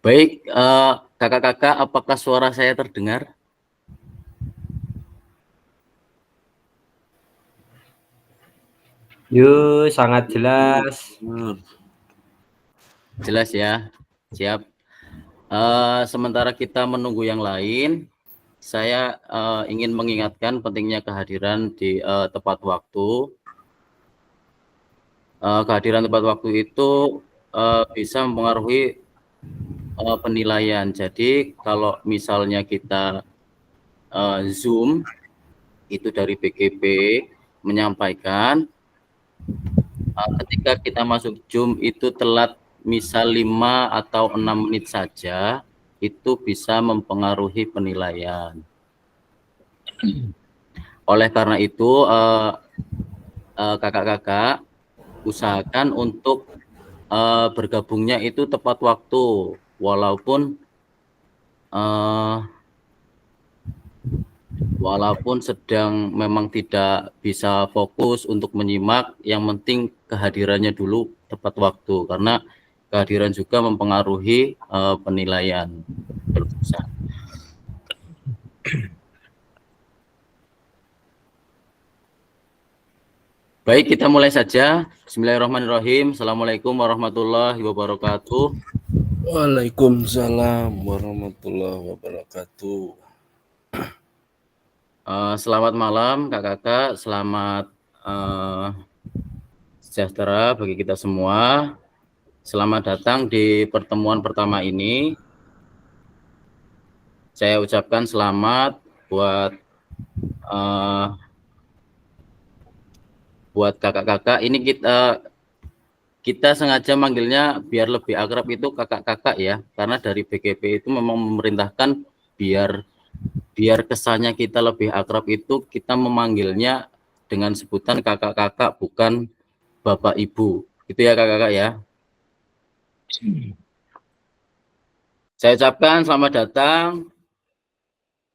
Baik, kakak-kakak, apakah suara saya terdengar? Yuk, sangat jelas. Jelas ya, siap. Sementara kita menunggu yang lain, saya ingin mengingatkan pentingnya kehadiran di tepat waktu. Kehadiran tepat waktu itu bisa mempengaruhi penilaian. Jadi kalau misalnya kita Zoom, itu dari BGP menyampaikan, ketika kita masuk Zoom itu telat misal 5 atau 6 menit saja, itu bisa mempengaruhi penilaian. Oleh karena itu, kakak-kakak usahakan untuk bergabungnya itu tepat waktu, walaupun sedang memang tidak bisa fokus untuk menyimak, yang penting kehadirannya dulu tepat waktu, karena kehadiran juga mempengaruhi penilaian berpuasa. Baik, kita mulai saja. Bismillahirrahmanirrahim. Assalamualaikum warahmatullahi wabarakatuh. Waalaikumsalam warahmatullahi wabarakatuh. Selamat malam kakak-kakak, selamat sejahtera bagi kita semua. Selamat datang di pertemuan pertama ini. Saya ucapkan selamat buat kakak-kakak. Ini kita sengaja manggilnya biar lebih akrab itu kakak-kakak ya, karena dari BGP itu memang memerintahkan biar kesannya kita lebih akrab itu kita memanggilnya dengan sebutan kakak-kakak, bukan bapak ibu. Itu ya kakak-kakak ya. Saya ucapkan selamat datang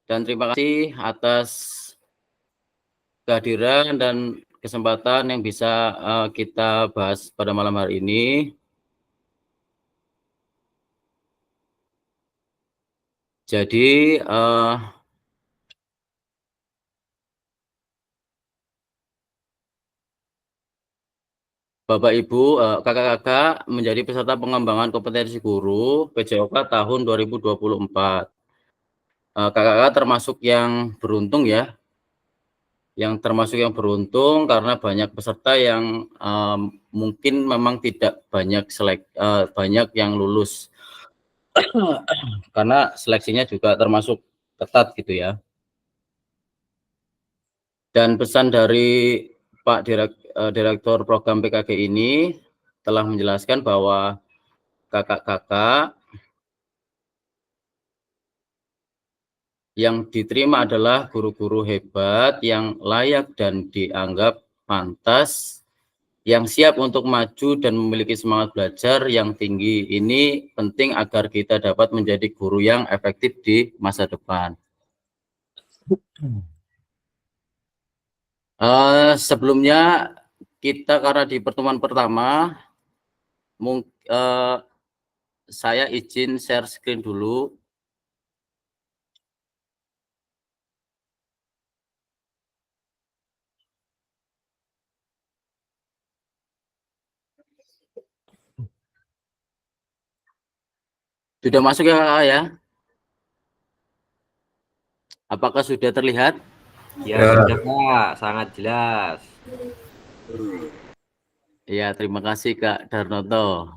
dan terima kasih atas kehadiran dan kesempatan yang bisa kita bahas pada malam hari ini. Jadi Bapak Ibu, kakak-kakak menjadi peserta pengembangan kompetensi guru PJOK tahun 2024. Kakak-kakak termasuk yang beruntung ya, karena banyak peserta yang mungkin memang tidak banyak yang lulus, karena seleksinya juga termasuk ketat gitu ya. Dan pesan dari Pak Direktur Program PKG ini telah menjelaskan bahwa kakak-kakak yang diterima adalah guru-guru hebat yang layak dan dianggap pantas, yang siap untuk maju dan memiliki semangat belajar yang tinggi. Ini penting agar kita dapat menjadi guru yang efektif di masa depan. Sebelumnya kita, karena di pertemuan pertama, saya izin share screen dulu. Sudah masuk ya kakak ya? Apakah sudah terlihat? Ya, sudah Pak, sangat jelas. Ya, terima kasih Kak Darnoto.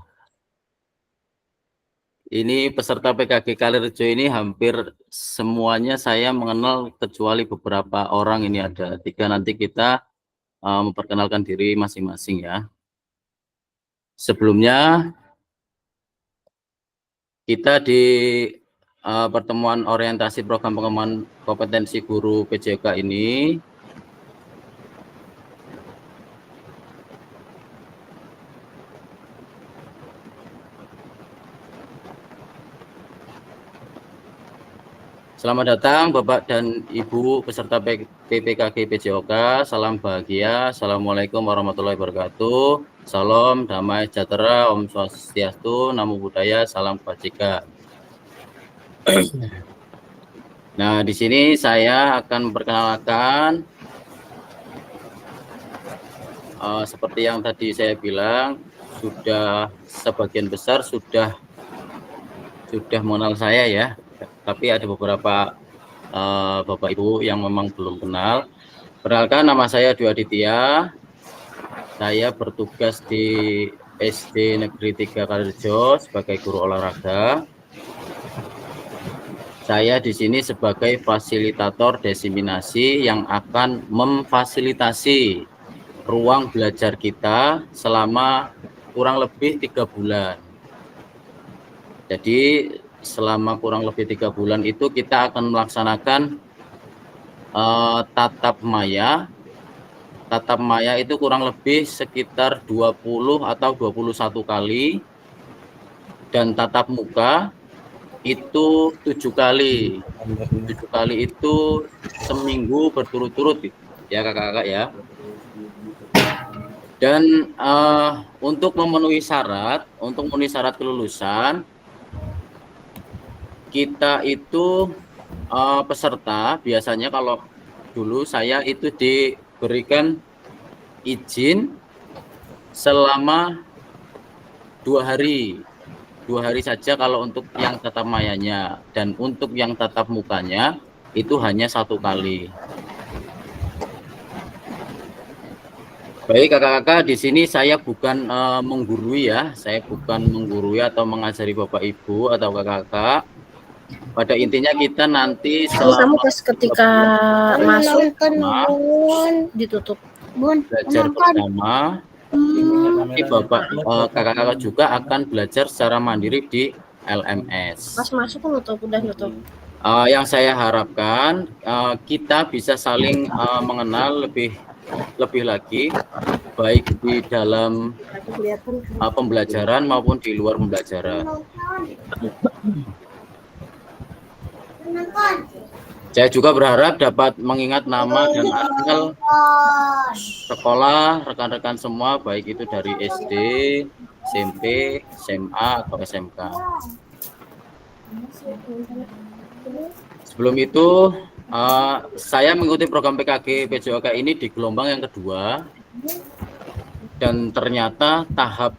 Ini peserta PKG Kalirejo ini hampir semuanya saya mengenal, kecuali beberapa orang. Ini ada 3, nanti kita memperkenalkan diri masing-masing ya. Sebelumnya kita di pertemuan orientasi program pengembangan kompetensi guru PJK ini selamat datang Bapak dan Ibu peserta PPKG PJOK. Salam bahagia. Assalamualaikum warahmatullahi wabarakatuh. Salam, damai sejahtera, Om Swastiastu, Namo Buddhaya, salam kebajikan. Nah, di sini saya akan memperkenalkan seperti yang tadi saya bilang, sudah sebagian besar sudah mengenal saya ya, tapi ada beberapa Bapak Ibu yang memang belum kenal. Perkenalkan, nama saya Dwi Aditya. Saya bertugas di SD Negeri 3 Kalirejo sebagai guru olahraga. Saya di sini sebagai fasilitator diseminasi yang akan memfasilitasi ruang belajar kita selama kurang lebih 3 bulan. Jadi selama kurang lebih 3 bulan itu kita akan melaksanakan tatap maya. Tatap maya itu kurang lebih sekitar 20 atau 21 kali, dan tatap muka itu 7 kali. 7 kali itu seminggu berturut-turut ya kakak-kakak ya. Dan untuk memenuhi syarat kelulusan, kita itu peserta biasanya, kalau dulu saya itu diberikan izin selama 2 hari. 2 hari saja kalau untuk yang tatap mayanya, dan untuk yang tatap mukanya itu hanya 1 kali. Baik kakak-kakak, di sini saya bukan menggurui ya, saya bukan menggurui atau mengajari Bapak Ibu atau kakak-kakak. Pada intinya kita nanti kamu pas ketika masuk ditutup belajar bersama. Nanti Bapak kakak-kakak juga akan belajar secara mandiri di LMS. pas masuk nutup, udah nutup. Yang saya harapkan kita bisa saling mengenal lebih lagi, baik di dalam pembelajaran maupun di luar pembelajaran. Saya juga berharap dapat mengingat nama dan asal sekolah rekan-rekan semua, baik itu dari SD, SMP, SMA, atau SMK. Sebelum itu, saya mengikuti program PKG PJOK ini di gelombang yang kedua, dan ternyata tahap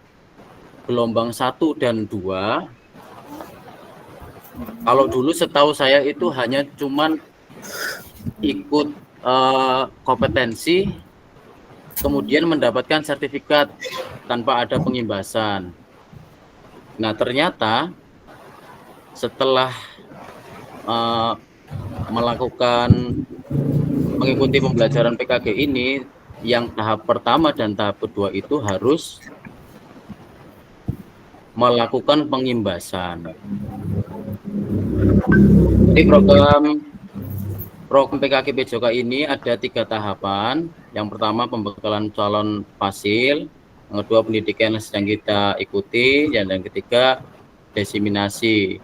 gelombang 1 dan 2, kalau dulu setahu saya itu hanya cuman ikut kompetensi, kemudian mendapatkan sertifikat tanpa ada pengimbasan. Nah, ternyata setelah mengikuti pembelajaran PKG ini, yang tahap pertama dan tahap kedua itu harus melakukan pengimbasan. Jadi program PKG PJOK ini ada 3 tahapan. Yang pertama pembekalan calon fasil, yang kedua pendidikan yang sedang kita ikuti, dan yang ketiga diseminasi.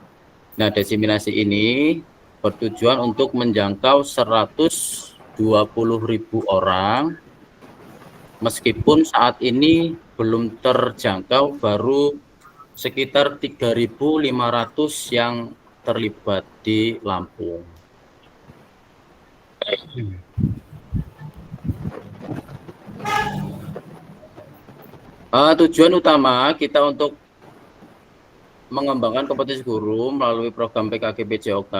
Nah, diseminasi ini bertujuan untuk menjangkau 120.000 orang, meskipun saat ini belum terjangkau, baru sekitar 3.500 yang terlibat di Lampung. Tujuan utama kita untuk mengembangkan kompetensi guru melalui program PKG PJOK,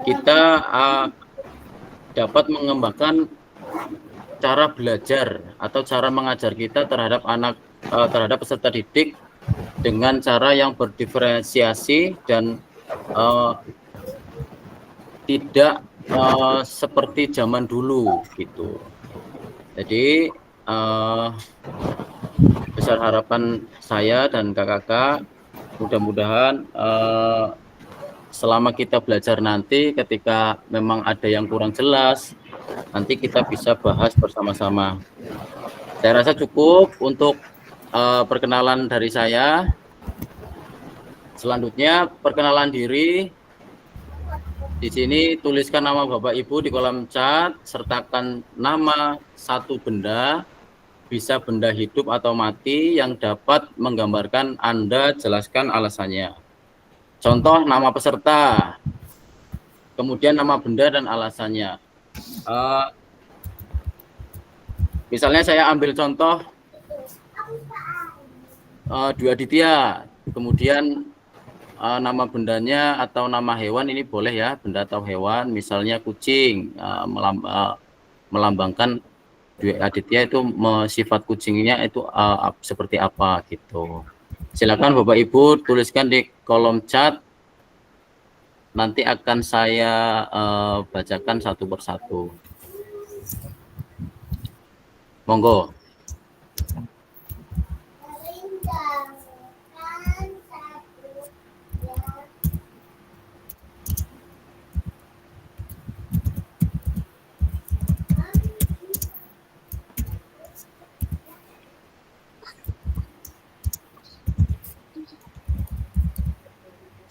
kita dapat mengembangkan cara belajar atau cara mengajar kita terhadap peserta didik dengan cara yang berdiferensiasi dan tidak seperti zaman dulu gitu. Jadi besar harapan saya dan kakak-kakak, mudah-mudahan selama kita belajar nanti, ketika memang ada yang kurang jelas, nanti kita bisa bahas bersama-sama. Saya rasa cukup untuk perkenalan dari saya. Selanjutnya perkenalan diri. Di sini tuliskan nama Bapak Ibu di kolom chat, sertakan nama satu benda, bisa benda hidup atau mati yang dapat menggambarkan Anda, jelaskan alasannya. Contoh nama peserta, kemudian nama benda dan alasannya. Misalnya saya ambil contoh Dwi Aditya, kemudian nama bendanya atau nama hewan ini boleh ya, benda atau hewan, misalnya kucing, melambangkan Dwi Aditya itu sifat kucingnya itu seperti apa gitu. Silakan Bapak Ibu tuliskan di kolom chat, nanti akan saya bacakan satu persatu. Monggo.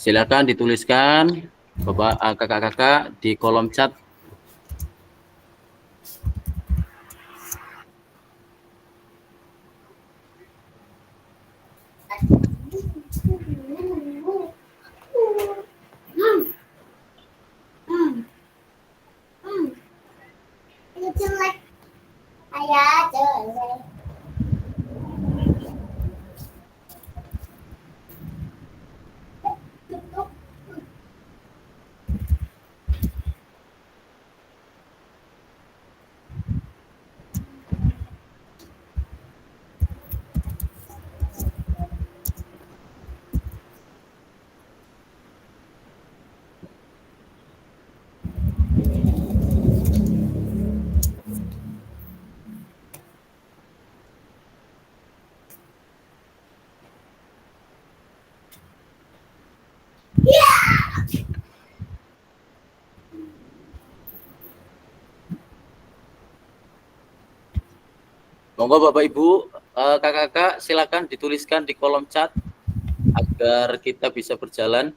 Silakan dituliskan Bapak kakak-kakak di kolom chat. Monggo Bapak Ibu, kakak-kakak silakan dituliskan di kolom chat agar kita bisa berjalan.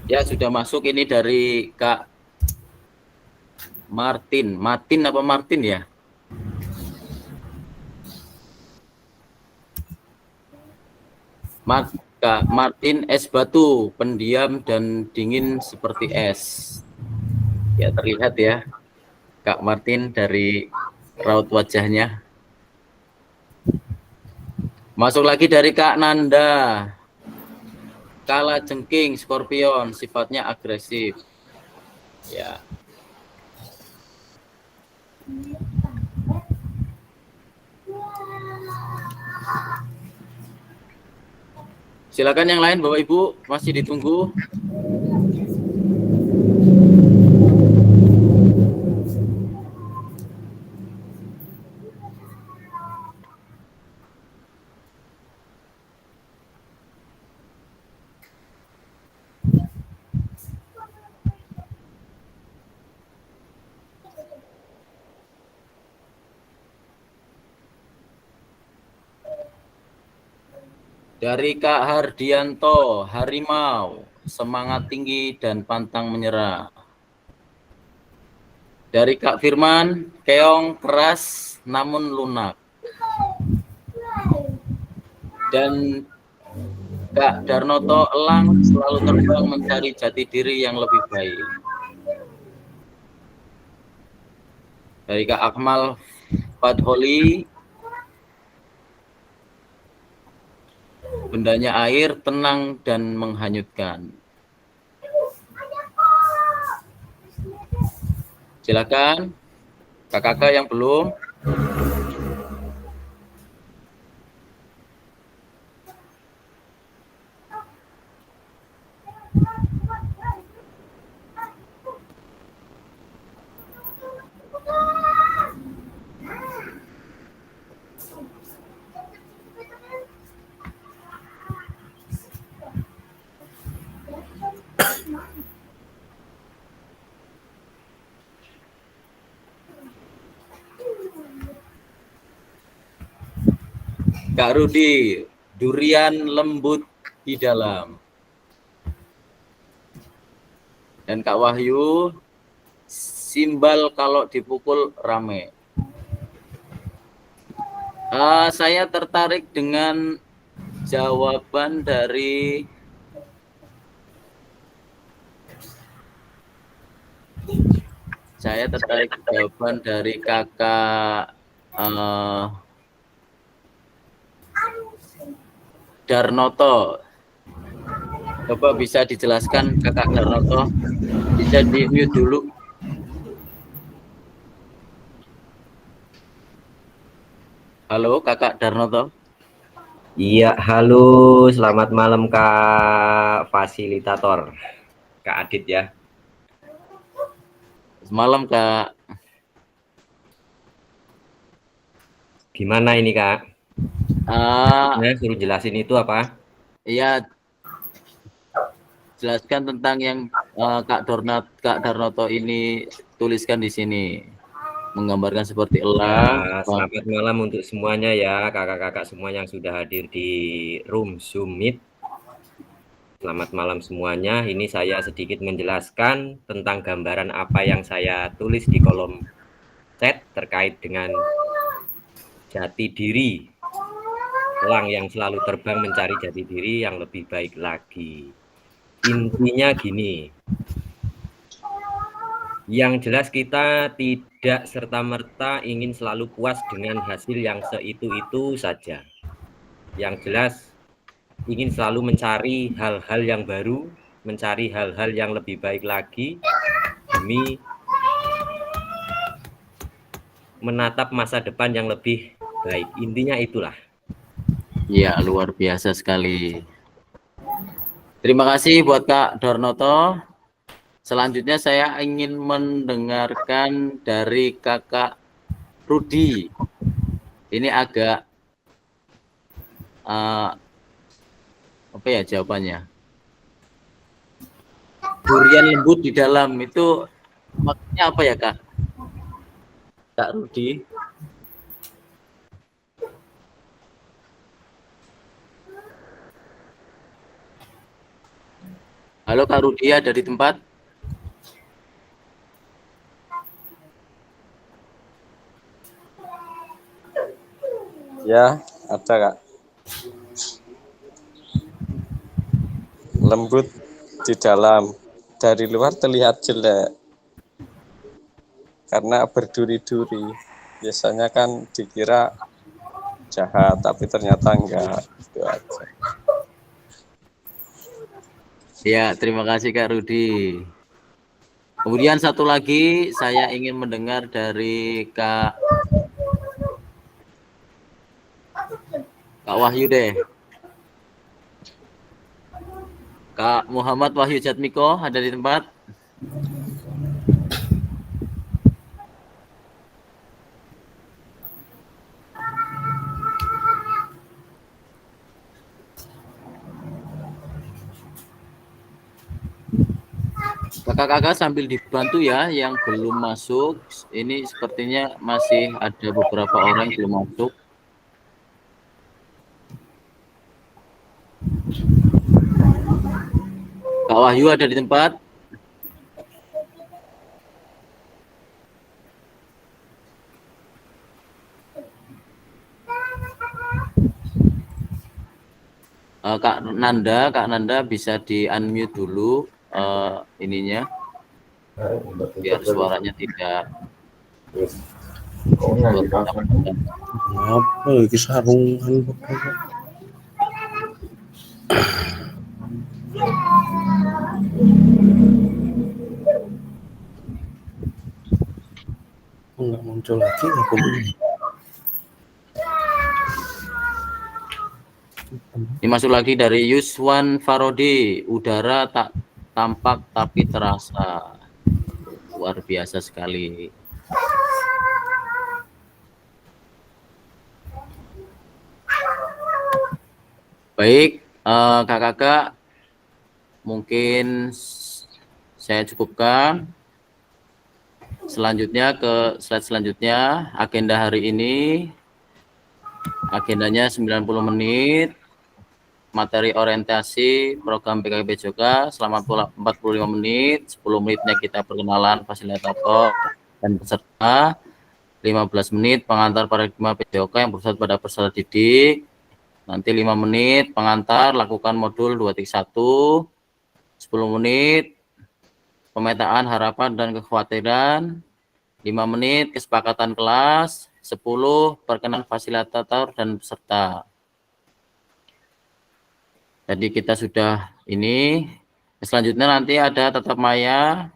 Ya, sudah masuk ini dari Kak Martin. Martin apa Martin ya? Kak Martin es batu, pendiam dan dingin seperti es. Ya, terlihat ya Kak Martin dari raut wajahnya. Masuk lagi dari Kak Nanda. Kala jengking Scorpion, sifatnya agresif. Ya. Silakan yang lain Bapak Ibu, masih ditunggu. Dari Kak Hardianto, harimau, semangat tinggi dan pantang menyerah. Dari Kak Firman, keong keras namun lunak. Dan Kak Darnoto, elang selalu terbang mencari jati diri yang lebih baik. Dari Kak Akmal Fadholi, bendanya air, tenang dan menghanyutkan. Silakan kakak-kakak yang belum. Kak Rudi, durian lembut di dalam. Dan Kak Wahyu, simbal kalau dipukul rame. Saya tertarik dengan jawaban dari kakak Darnoto. Coba bisa dijelaskan kakak Darnoto, bisa di mute dulu. Halo kakak Darnoto. Iya, halo, selamat malam Kak Fasilitator, Kak Adit ya. Semalam Kak. Gimana ini Kak? Suruh jelasin itu apa? Iya, jelaskan tentang yang Kak Darnoto ini tuliskan di sini, menggambarkan seperti elang. Ya, selamat malam untuk semuanya ya, kakak-kakak semua yang sudah hadir di room Zoom Meet. Selamat malam semuanya. Ini saya sedikit menjelaskan tentang gambaran apa yang saya tulis di kolom chat terkait dengan jati diri. Elang yang selalu terbang mencari jati diri yang lebih baik lagi. Intinya gini. Yang jelas kita tidak serta-merta ingin selalu puas dengan hasil yang seitu-itu saja. Yang jelas ingin selalu mencari hal-hal yang baru, mencari hal-hal yang lebih baik lagi demi menatap masa depan yang lebih baik. Intinya itulah. Ya, luar biasa sekali. Terima kasih buat Kak Darnoto. Selanjutnya saya ingin mendengarkan dari kakak Rudi. Ini agak apa ya jawabannya? Durian lembut di dalam itu maksudnya apa ya Kak? Kak Rudi. Halo Kak Rudi, ada di tempat? Ya, ada Kak. Lembut di dalam, dari luar terlihat jelek karena berduri-duri. Biasanya kan dikira jahat, tapi ternyata enggak. Itu aja. Ya, terima kasih Kak Rudi. Kemudian satu lagi saya ingin mendengar dari Kak Wahyu deh. Kak Muhammad Wahyu Jatmiko ada di tempat? Kakak-kakak sambil dibantu ya yang belum masuk. Ini sepertinya masih ada beberapa orang yang belum masuk. Kak Wahyu ada di tempat? Kak Nanda bisa di unmute dulu ininya biar suaranya tidak Apa lagi sarungan nggak muncul lagi aku. Ini masuk lagi dari Yuswan Farodi, udara tak tampak tapi terasa. Luar biasa sekali. Baik, kakak-kakak, mungkin saya cukupkan. Selanjutnya ke slide selanjutnya, agenda hari ini Agendanya 90 menit. Materi orientasi program PKP juga selama 45 menit. 10 menitnya kita perkenalan fasilitator dan peserta. 15 menit pengantar paradigma PJOK yang bersifat pada peserta didik. Nanti 5 menit pengantar lakukan modul 2.1. 10 menit pemetaan harapan dan kekhawatiran. 5 menit kesepakatan kelas. 10 perkenalan fasilitator dan peserta. Jadi kita sudah ini. Selanjutnya nanti ada tatap maya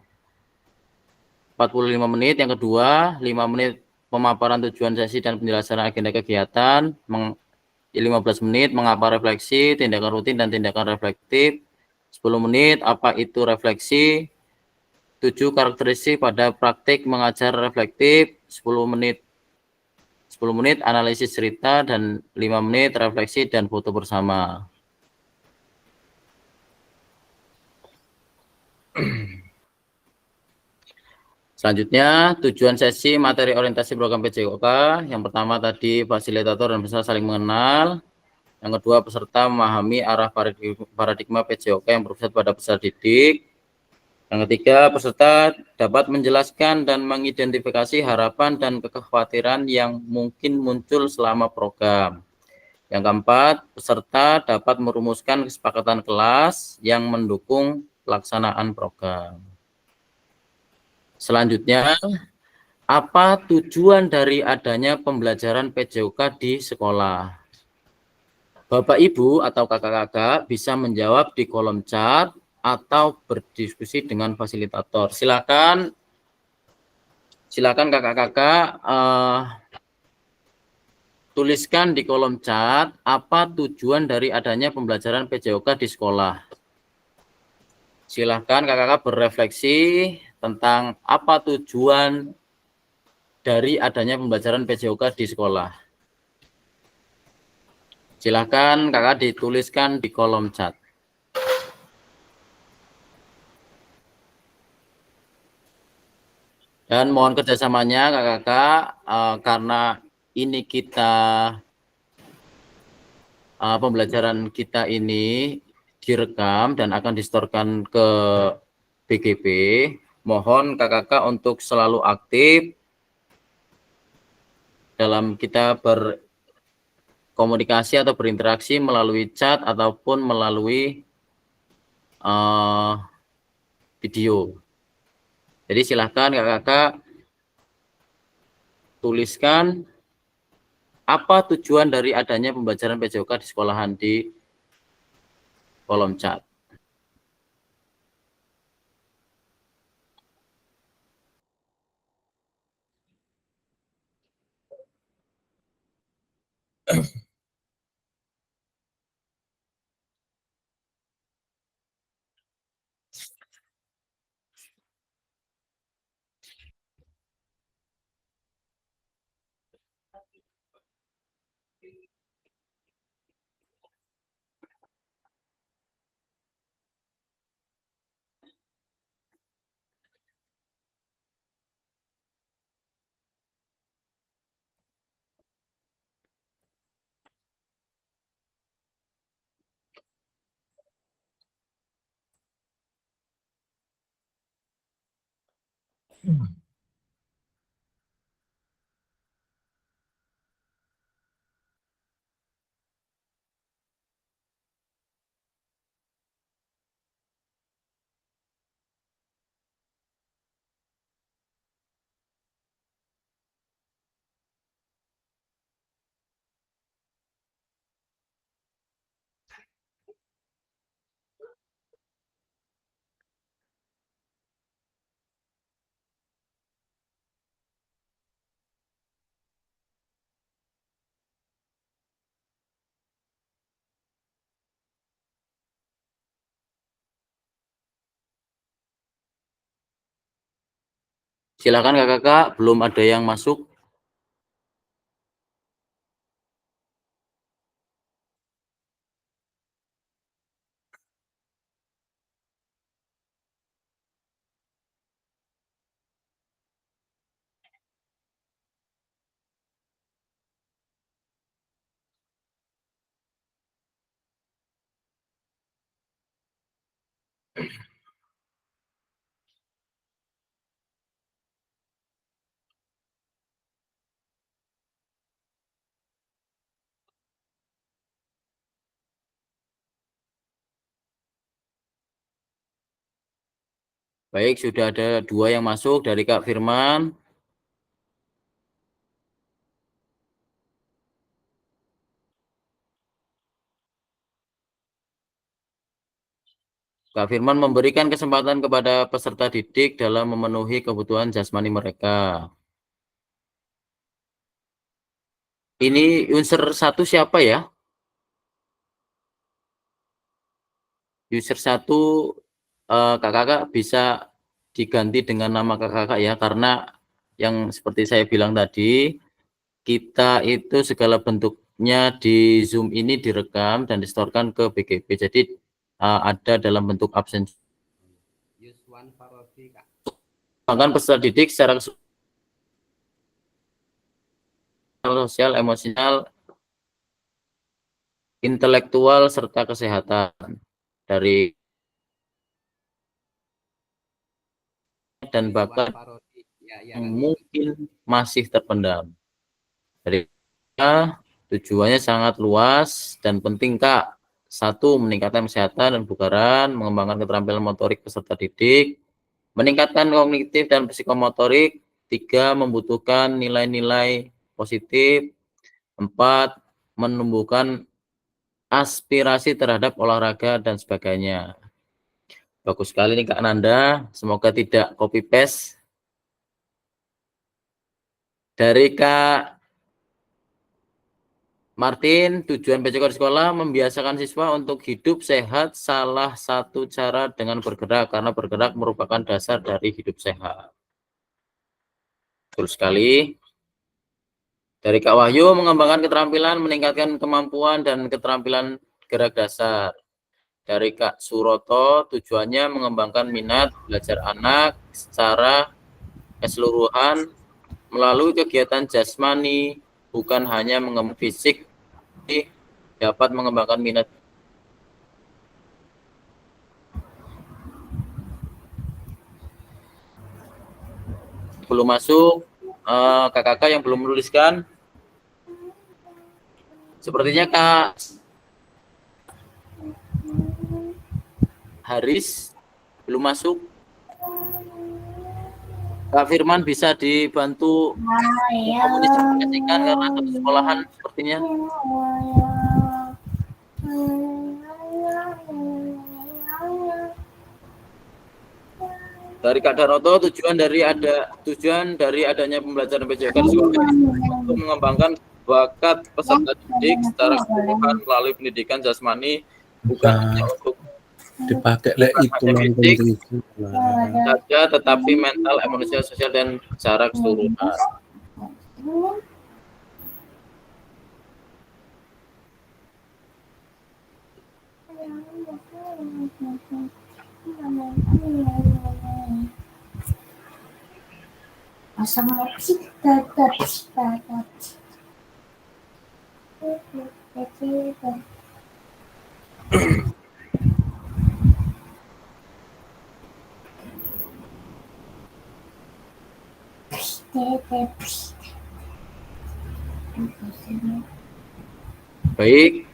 45 menit. Yang kedua 5 menit pemaparan tujuan sesi dan penjelasan agenda kegiatan. 15 menit mengapa refleksi, tindakan rutin dan tindakan reflektif. 10 menit apa itu refleksi. 7 karakteristik pada praktik mengajar reflektif. 10 menit analisis cerita dan 5 menit refleksi dan foto bersama. Selanjutnya, tujuan sesi materi orientasi program PJOK. Yang pertama tadi fasilitator dan peserta saling mengenal. Yang kedua, peserta memahami arah paradigma PJOK yang berpusat pada peserta didik. Yang ketiga, peserta dapat menjelaskan dan mengidentifikasi harapan dan kekhawatiran yang mungkin muncul selama program. Yang keempat, peserta dapat merumuskan kesepakatan kelas yang mendukung pelaksanaan program. Selanjutnya, apa tujuan dari adanya pembelajaran PJOK di sekolah? Bapak Ibu atau kakak-kakak bisa menjawab di kolom chat atau berdiskusi dengan fasilitator. Silakan kakak-kakak tuliskan di kolom chat apa tujuan dari adanya pembelajaran PJOK di sekolah. Silakan kakak-kakak berefleksi tentang apa tujuan dari adanya pembelajaran PJOK di sekolah. Silakan kakak dituliskan di kolom chat. Dan mohon kerjasamanya kakak-kakak, karena ini kita pembelajaran kita ini direkam dan akan distorkan ke BGP. Mohon kakak-kakak untuk selalu aktif dalam kita berkomunikasi atau berinteraksi melalui chat ataupun melalui video. Jadi silahkan kakak-kakak tuliskan apa tujuan dari adanya pembelajaran PJOK di sekolahan di kolom chat. Silakan kakak-kakak, belum ada yang masuk. Baik, sudah ada 2 yang masuk dari Kak Firman. Kak Firman memberikan kesempatan kepada peserta didik dalam memenuhi kebutuhan jasmani mereka. Ini unsur 1 siapa ya? User 1 kakak-kakak bisa diganti dengan nama kakak-kakak ya, karena yang seperti saya bilang tadi, kita itu segala bentuknya di Zoom ini direkam dan distorkan ke BGP. Jadi ada dalam bentuk absen. Bahkan peserta didik secara sosial, emosional, intelektual, serta kesehatan dari dan bahkan mungkin masih terpendam. Dari tujuannya sangat luas dan penting, Kak. 1, meningkatkan kesehatan dan kebugaran, mengembangkan keterampilan motorik peserta didik, meningkatkan kognitif dan psikomotorik. 3, membutuhkan nilai-nilai positif. 4, menumbuhkan aspirasi terhadap olahraga dan sebagainya. Bagus sekali nih Kak Nanda, semoga tidak copy paste. Dari Kak Martin, tujuan PJK di sekolah membiasakan siswa untuk hidup sehat. Salah satu cara dengan bergerak, karena bergerak merupakan dasar dari hidup sehat. Betul sekali. Dari Kak Wahyu, mengembangkan keterampilan, meningkatkan kemampuan dan keterampilan gerak dasar. Dari Kak Suroto, tujuannya mengembangkan minat belajar anak secara keseluruhan melalui kegiatan jasmani, bukan hanya mengembangkan fisik, dapat mengembangkan minat. Belum masuk, kakak-kakak yang belum menuliskan, sepertinya Kak Haris belum masuk. Kak Firman bisa dibantu komunikasikan karena satu sekolahan sepertinya. Dari Kak Daroto, tujuan dari adanya pembelajaran PJK di sekolah untuk mengembangkan bakat peserta didik secara keseluruhan melalui pendidikan jasmani, bukan hanya untuk dipakai itu saja, tetapi mental, emosional, sosial, dan secara keseluruhan. Baik.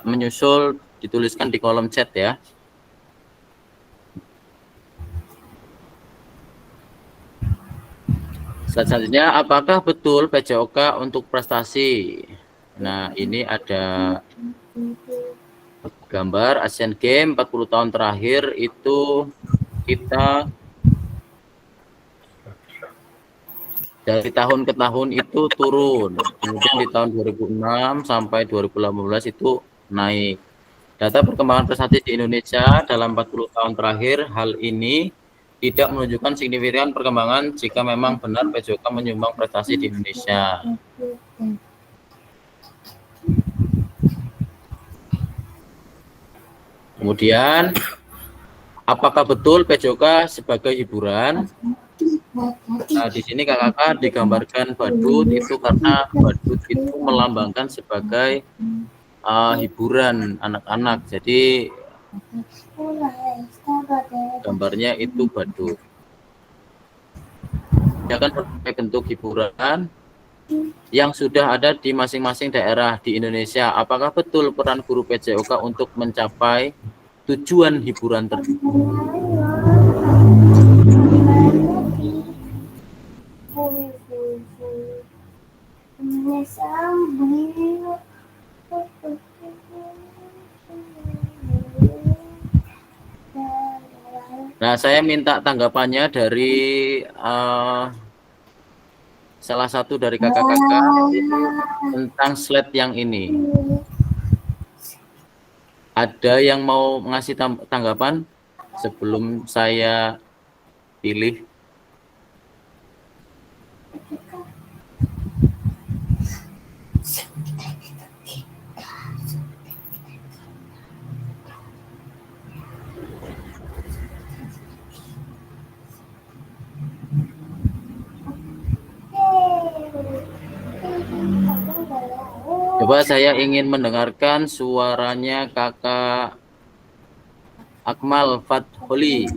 Menyusul dituliskan di kolom chat ya. Selanjutnya, apakah betul PJOK untuk prestasi? Nah, ini ada gambar Asian Games 40 tahun terakhir itu kita dari tahun ke tahun itu turun. Kemudian di tahun 2006 sampai 2018 itu naik. Data perkembangan prestasi di Indonesia dalam 40 tahun terakhir, hal ini tidak menunjukkan signifikan perkembangan jika memang benar PJOK menyumbang prestasi di Indonesia. Kemudian, apakah betul PJOK sebagai hiburan? Nah, di sini kakak digambarkan badut itu karena badut itu melambangkan sebagai hiburan anak-anak. Jadi Gambarnya itu badut. Ya kan berbagai bentuk hiburan yang sudah ada di masing-masing daerah di Indonesia. Apakah betul peran guru PJOK untuk mencapai tujuan hiburan tersebut? Nah, saya minta tanggapannya dari salah satu dari kakak-kakak tentang slide yang ini. Ada yang mau ngasih tanggapan sebelum saya pilih? Coba saya ingin mendengarkan suaranya kakak Akmal Fatholi.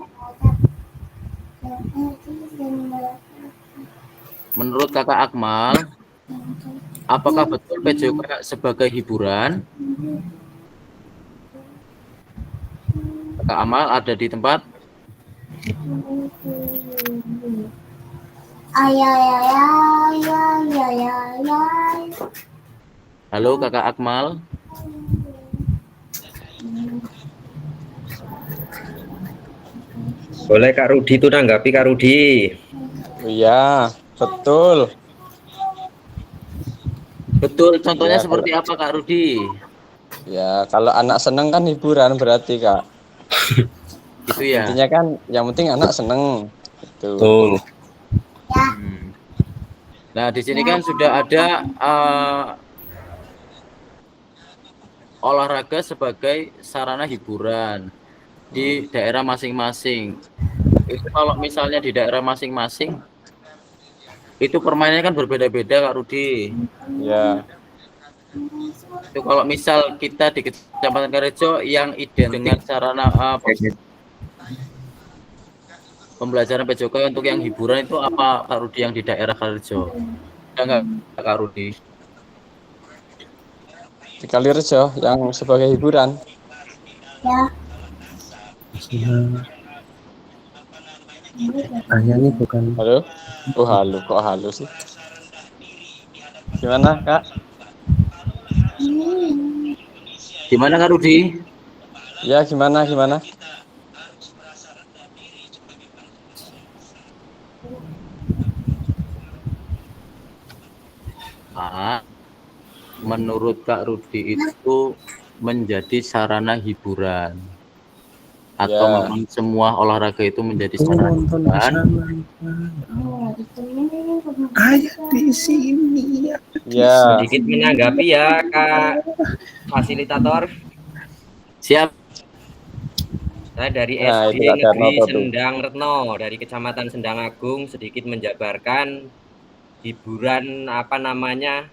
Menurut kakak Akmal, apakah betul PJOK sebagai hiburan? Kakak Akmal ada di tempat? Halo kakak Akmal. Boleh Kak Rudi itu nanggapi Kak Rudi. Iya, betul. Betul, contohnya Ya, seperti apa Kak Rudi? Ya, kalau anak seneng kan hiburan berarti, Kak. Gitu ya. Intinya kan yang penting anak seneng. Gitu. Betul. Nah, di sini kan sudah ada olahraga sebagai sarana hiburan di daerah masing-masing. Itu kalau misalnya di daerah masing-masing, itu permainannya kan berbeda-beda Kak Rudi. Ya, Itu kalau misal kita di Kecamatan Karejo yang identik dengan sarana pembelajaran PJOK untuk yang hiburan itu apa Kak Rudi yang di daerah Karejo? Ada nggak Kak Rudi? di Kalirejo yang sebagai hiburan. Ayahnya bukan Halo? Oh, halo. Kok halo sih? Gimana, Kak? Gimana Kak Rudi? Ya, gimana? Menurut Kak Rudi itu menjadi sarana hiburan atau Ya. memang semua olahraga itu menjadi sarana hiburan? ayah di sini ya. Ya. Sedikit menanggapi ya Kak fasilitator. Siap. Saya dari Nah, SD itu Kak Negeri Darnoto tuh. Sendang Retno dari Kecamatan Sendang Agung, sedikit menjabarkan hiburan apa namanya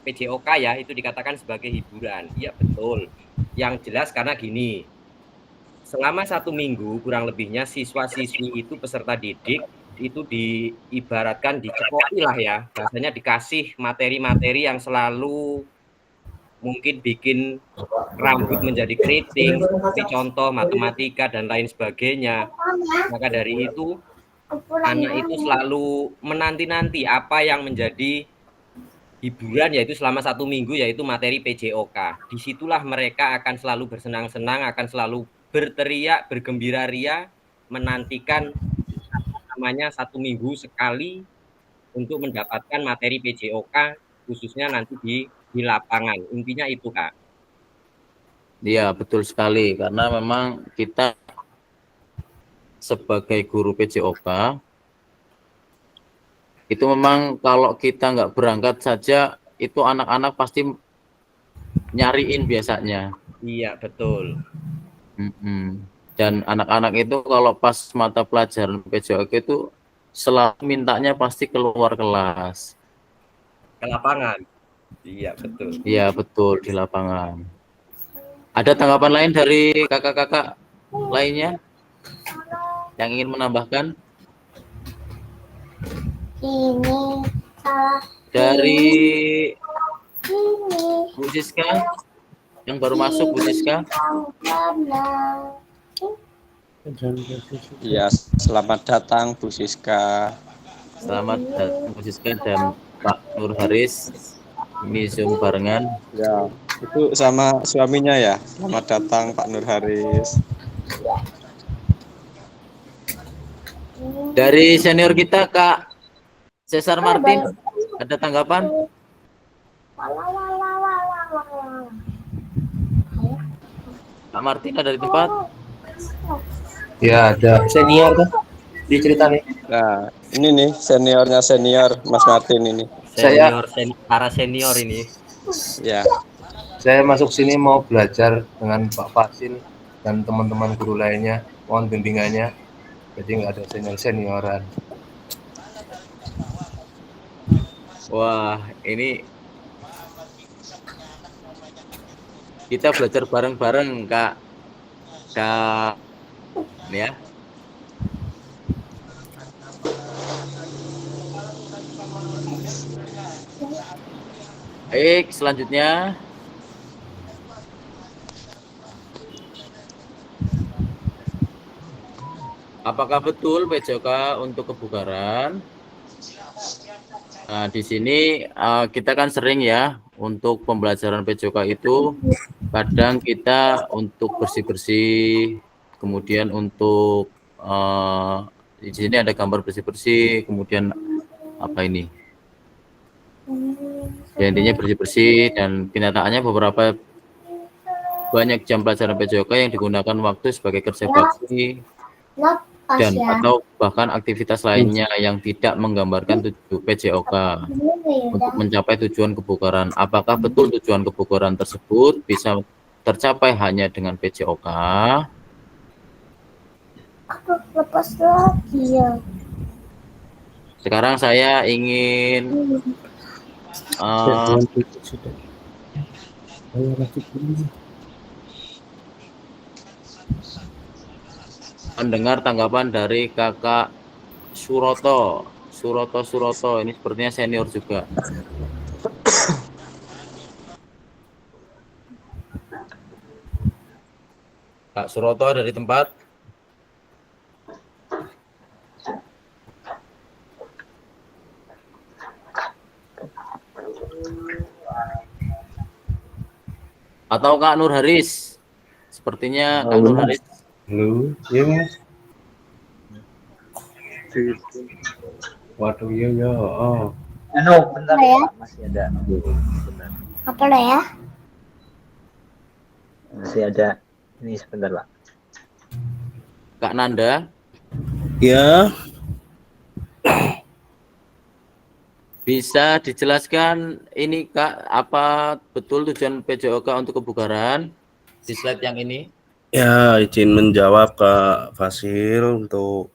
PJOK ya, itu dikatakan sebagai hiburan. Iya betul. Yang jelas karena gini, selama 1 minggu kurang lebihnya siswa-siswi itu peserta didik itu diibaratkan dicekoki lah ya, bahasanya dikasih materi-materi yang selalu mungkin bikin rambut menjadi keriting, seperti contoh matematika dan lain sebagainya. Maka dari itu anak itu selalu menanti-nanti apa yang menjadi hiburan, yaitu selama 1 minggu, yaitu materi PJOK. Disitulah mereka akan selalu bersenang-senang, akan selalu berteriak, bergembira ria, menantikan namanya 1 minggu sekali untuk mendapatkan materi PJOK, khususnya nanti di lapangan. Intinya itu Kak. Iya, betul sekali. Karena memang kita sebagai guru PJOK, itu memang kalau kita nggak berangkat saja, itu anak-anak pasti nyariin biasanya. Iya, betul. Dan anak-anak itu kalau pas mata pelajaran PJOK itu selalu mintanya pasti keluar kelas. Ke lapangan. Iya, betul. Iya, betul, di lapangan. Ada tanggapan lain dari kakak-kakak lainnya yang ingin menambahkan? Ini salah. Dari Ini Bu Siska, yang baru masuk Bu Siska. Ya, selamat datang Bu Siska. Selamat datang Bu Siska dan Pak Nur Haris. Ini Zoom barengan. Ya, itu sama suaminya ya. Selamat datang Pak Nur Haris. Dari senior kita Kak Cesar Martin, ada tanggapan? Kak Martin ada di tempat? Ya, ada senior tuh diceritani. Nah, ini nih seniornya senior Mas Martin ini. Para senior ini. Ya, Saya masuk sini mau belajar dengan Pak Fasil dan teman-teman guru lainnya. Mohon bimbingannya. Jadi nggak ada senior-senioran. Wah, ini kita belajar bareng-bareng Kak ya. Baik, selanjutnya apakah betul PJOK untuk kebugaran? Nah, di sini kita kan sering ya untuk pembelajaran PJOK itu kadang kita untuk bersih-bersih, kemudian untuk di sini ada gambar bersih-bersih, kemudian apa ini? Ya, intinya bersih-bersih dan kenyataannya beberapa banyak jam pelajaran PJOK yang digunakan waktu sebagai kerja bakti dan atau bahkan aktivitas lainnya yang tidak menggambarkan tujuan PJOK untuk mencapai tujuan kebugaran. Apakah betul tujuan kebugaran tersebut bisa tercapai hanya dengan PJOK? Aku lepas lagi ya. Sekarang saya ingin mendengar tanggapan dari Kakak Suroto. Suroto, ini sepertinya senior juga. Kak Suroto ada di tempat? Atau Kak Nur Haris? Sepertinya Kak Nur Haris. Halo, iya Mas. Waduh, iya ya. Oh. Bentar ya. Masih ada. Apa lah ya? Masih ada. Ini sebentar, Pak. Kak Nanda, Ya, bisa dijelaskan ini Kak, apa betul tujuan PJOK untuk kebugaran di slide yang ini? ya izin menjawab Kak Fasil untuk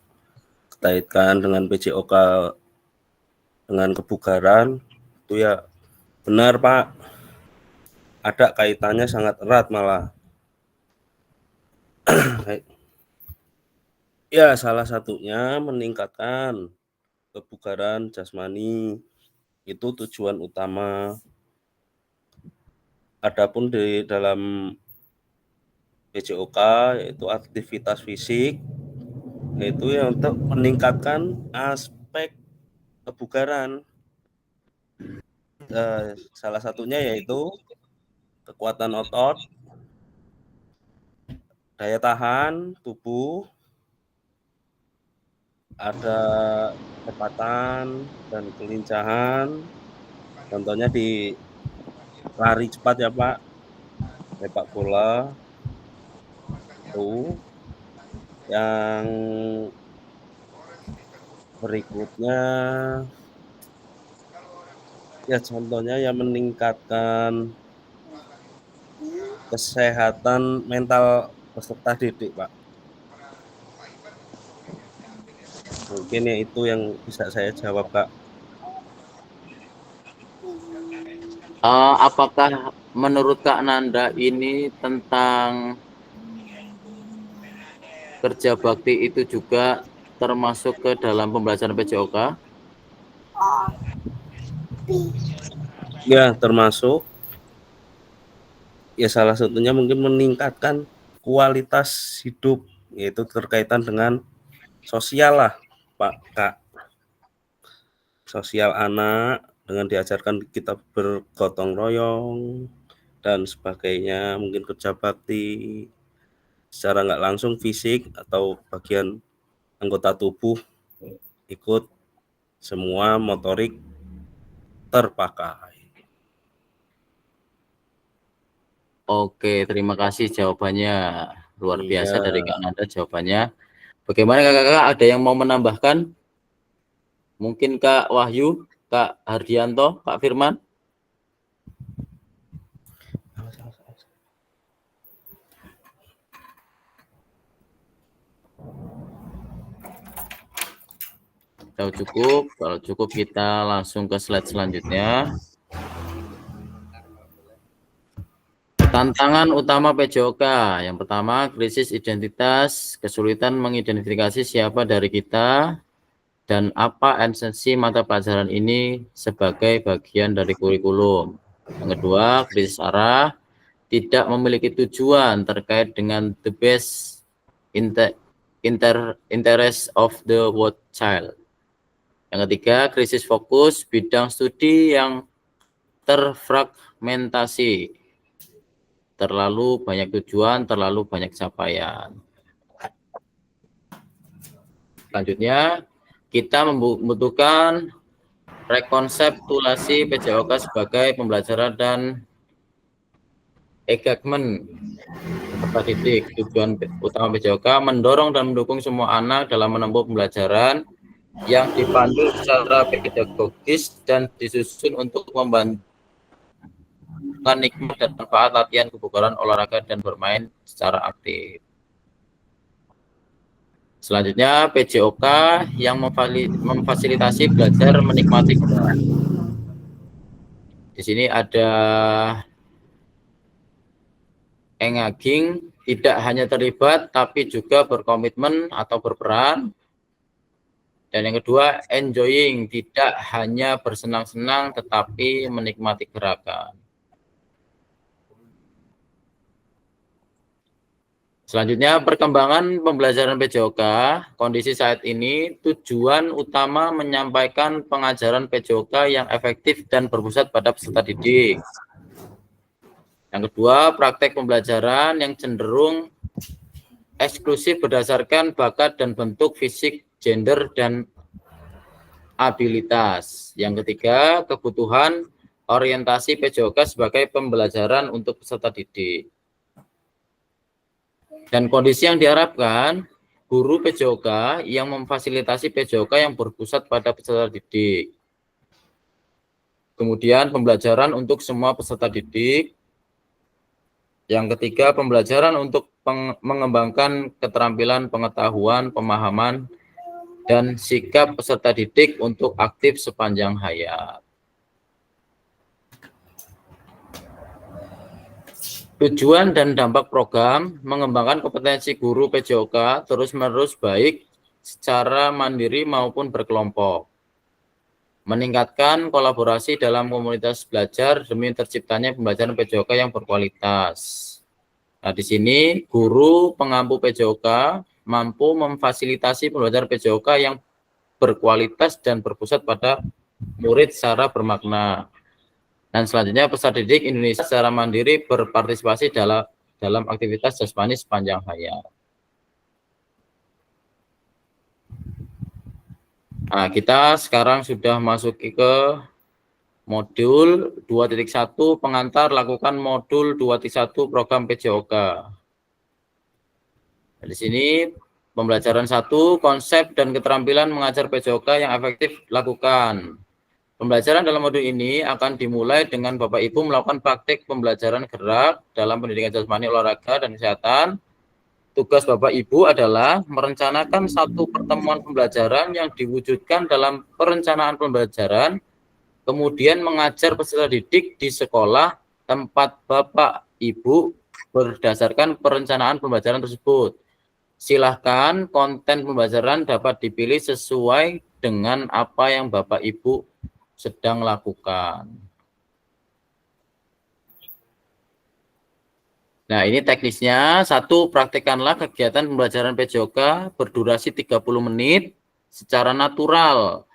kaitkan dengan PJOK dengan kebugaran itu ya benar Pak, ada kaitannya sangat erat malah. Ya, salah satunya meningkatkan kebugaran jasmani, itu tujuan utama. Adapun di dalam PJOK yaitu aktivitas fisik, yaitu yang untuk meningkatkan aspek kebugaran. Salah satunya yaitu kekuatan otot, daya tahan tubuh, ada kecepatan dan kelincahan. Contohnya di lari cepat ya Pak, sepak bola. Itu yang berikutnya ya contohnya yang meningkatkan kesehatan mental peserta didik Pak. Mungkin ya itu yang bisa saya jawab Kak. Apakah menurut Kak Nanda ini tentang kerja bakti itu juga termasuk ke dalam pembelajaran PJOK? Ya, termasuk ya salah satunya mungkin meningkatkan kualitas hidup, yaitu terkaitan dengan sosial lah, Pak Kak. Sosial anak dengan diajarkan kita bergotong royong dan sebagainya, mungkin kerja bakti secara nggak langsung fisik atau bagian anggota tubuh ikut semua motorik terpakai. Oke, terima kasih jawabannya. Luar biasa dari Iya. Kak Nanda jawabannya. Bagaimana kakak-kakak, ada yang mau menambahkan? Mungkin Kak Wahyu, Kak Hardianto, Kak Firman? Kalau cukup kita langsung ke slide selanjutnya. Tantangan utama PJOK. Yang pertama, krisis identitas, kesulitan mengidentifikasi siapa dari kita, dan apa esensi mata pelajaran ini sebagai bagian dari kurikulum. Yang kedua, krisis arah, tidak memiliki tujuan terkait dengan the best interest of the world child. Yang ketiga, krisis fokus, bidang studi yang terfragmentasi, terlalu banyak tujuan, terlalu banyak capaian. Selanjutnya, kita membutuhkan rekonseptuasi PJOK sebagai pembelajaran dan engagement peserta didik. Tujuan utama PJOK mendorong dan mendukung semua anak dalam menempuh pembelajaran yang dipandu secara pedagogis dan disusun untuk membantu nikmat dan manfaat latihan, kebugaran, olahraga, dan bermain secara aktif. Selanjutnya, PJOK yang memfasilitasi belajar menikmati kebenaran. Di sini ada engaging, tidak hanya terlibat, tapi juga berkomitmen atau berperan. Dan yang kedua, enjoying, tidak hanya bersenang-senang, tetapi menikmati gerakan. Selanjutnya, perkembangan pembelajaran PJOK. Kondisi saat ini, tujuan utama menyampaikan pengajaran PJOK yang efektif dan berpusat pada peserta didik. Yang kedua, praktek pembelajaran yang cenderung eksklusif berdasarkan bakat dan bentuk fisik, gender, dan abilitas. Yang ketiga, kebutuhan orientasi PJOK sebagai pembelajaran untuk peserta didik. Dan kondisi yang diharapkan, guru PJOK yang memfasilitasi PJOK yang berpusat pada peserta didik. Kemudian pembelajaran untuk semua peserta didik. Yang ketiga, pembelajaran untuk mengembangkan keterampilan, pengetahuan, pemahaman, dan sikap peserta didik untuk aktif sepanjang hayat. Tujuan dan dampak program, mengembangkan kompetensi guru PJOK terus-menerus baik secara mandiri maupun berkelompok. Meningkatkan kolaborasi dalam komunitas belajar demi terciptanya pembelajaran PJOK yang berkualitas. Nah, di sini guru pengampu PJOK mampu memfasilitasi pembelajaran PJOK yang berkualitas dan berpusat pada murid secara bermakna. Dan selanjutnya peserta didik Indonesia secara mandiri berpartisipasi dalam aktivitas jasmani sepanjang hayat. Nah, kita sekarang sudah masuk ke modul 2.1 pengantar lakukan modul 2.1 program PJOK. Di sini pembelajaran 1 konsep dan keterampilan mengajar PJOK yang efektif lakukan. Pembelajaran dalam modul ini akan dimulai dengan Bapak Ibu melakukan praktik pembelajaran gerak dalam pendidikan jasmani, olahraga, dan kesehatan. Tugas Bapak Ibu adalah merencanakan satu pertemuan pembelajaran yang diwujudkan dalam perencanaan pembelajaran, kemudian mengajar peserta didik di sekolah tempat Bapak Ibu berdasarkan perencanaan pembelajaran tersebut. Silahkan konten pembelajaran dapat dipilih sesuai dengan apa yang Bapak Ibu sedang lakukan. Nah, ini teknisnya. 1, praktekkanlah kegiatan pembelajaran PJOK berdurasi 30 menit secara natural.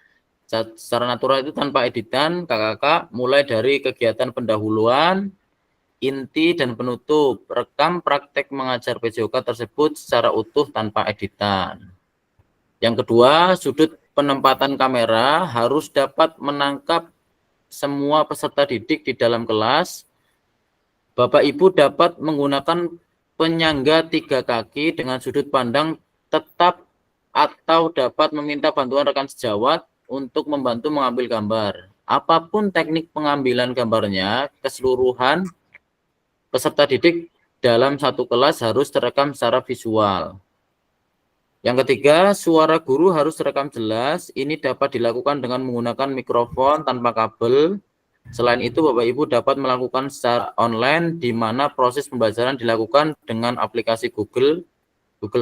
Secara natural itu tanpa editan, kakak-kakak, mulai dari kegiatan pendahuluan, inti, dan penutup. Rekam praktek mengajar PJOK tersebut secara utuh tanpa editan. Yang kedua, sudut penempatan kamera harus dapat menangkap semua peserta didik di dalam kelas. Bapak Ibu dapat menggunakan penyangga 3 kaki dengan sudut pandang tetap atau dapat meminta bantuan rekan sejawat untuk membantu mengambil gambar. Apapun teknik pengambilan gambarnya, keseluruhan peserta didik dalam satu kelas harus terekam secara visual. Yang ketiga, suara guru harus terekam jelas. Ini dapat dilakukan dengan menggunakan mikrofon tanpa kabel. Selain itu, Bapak Ibu dapat melakukan secara online di mana proses pembelajaran dilakukan dengan aplikasi Google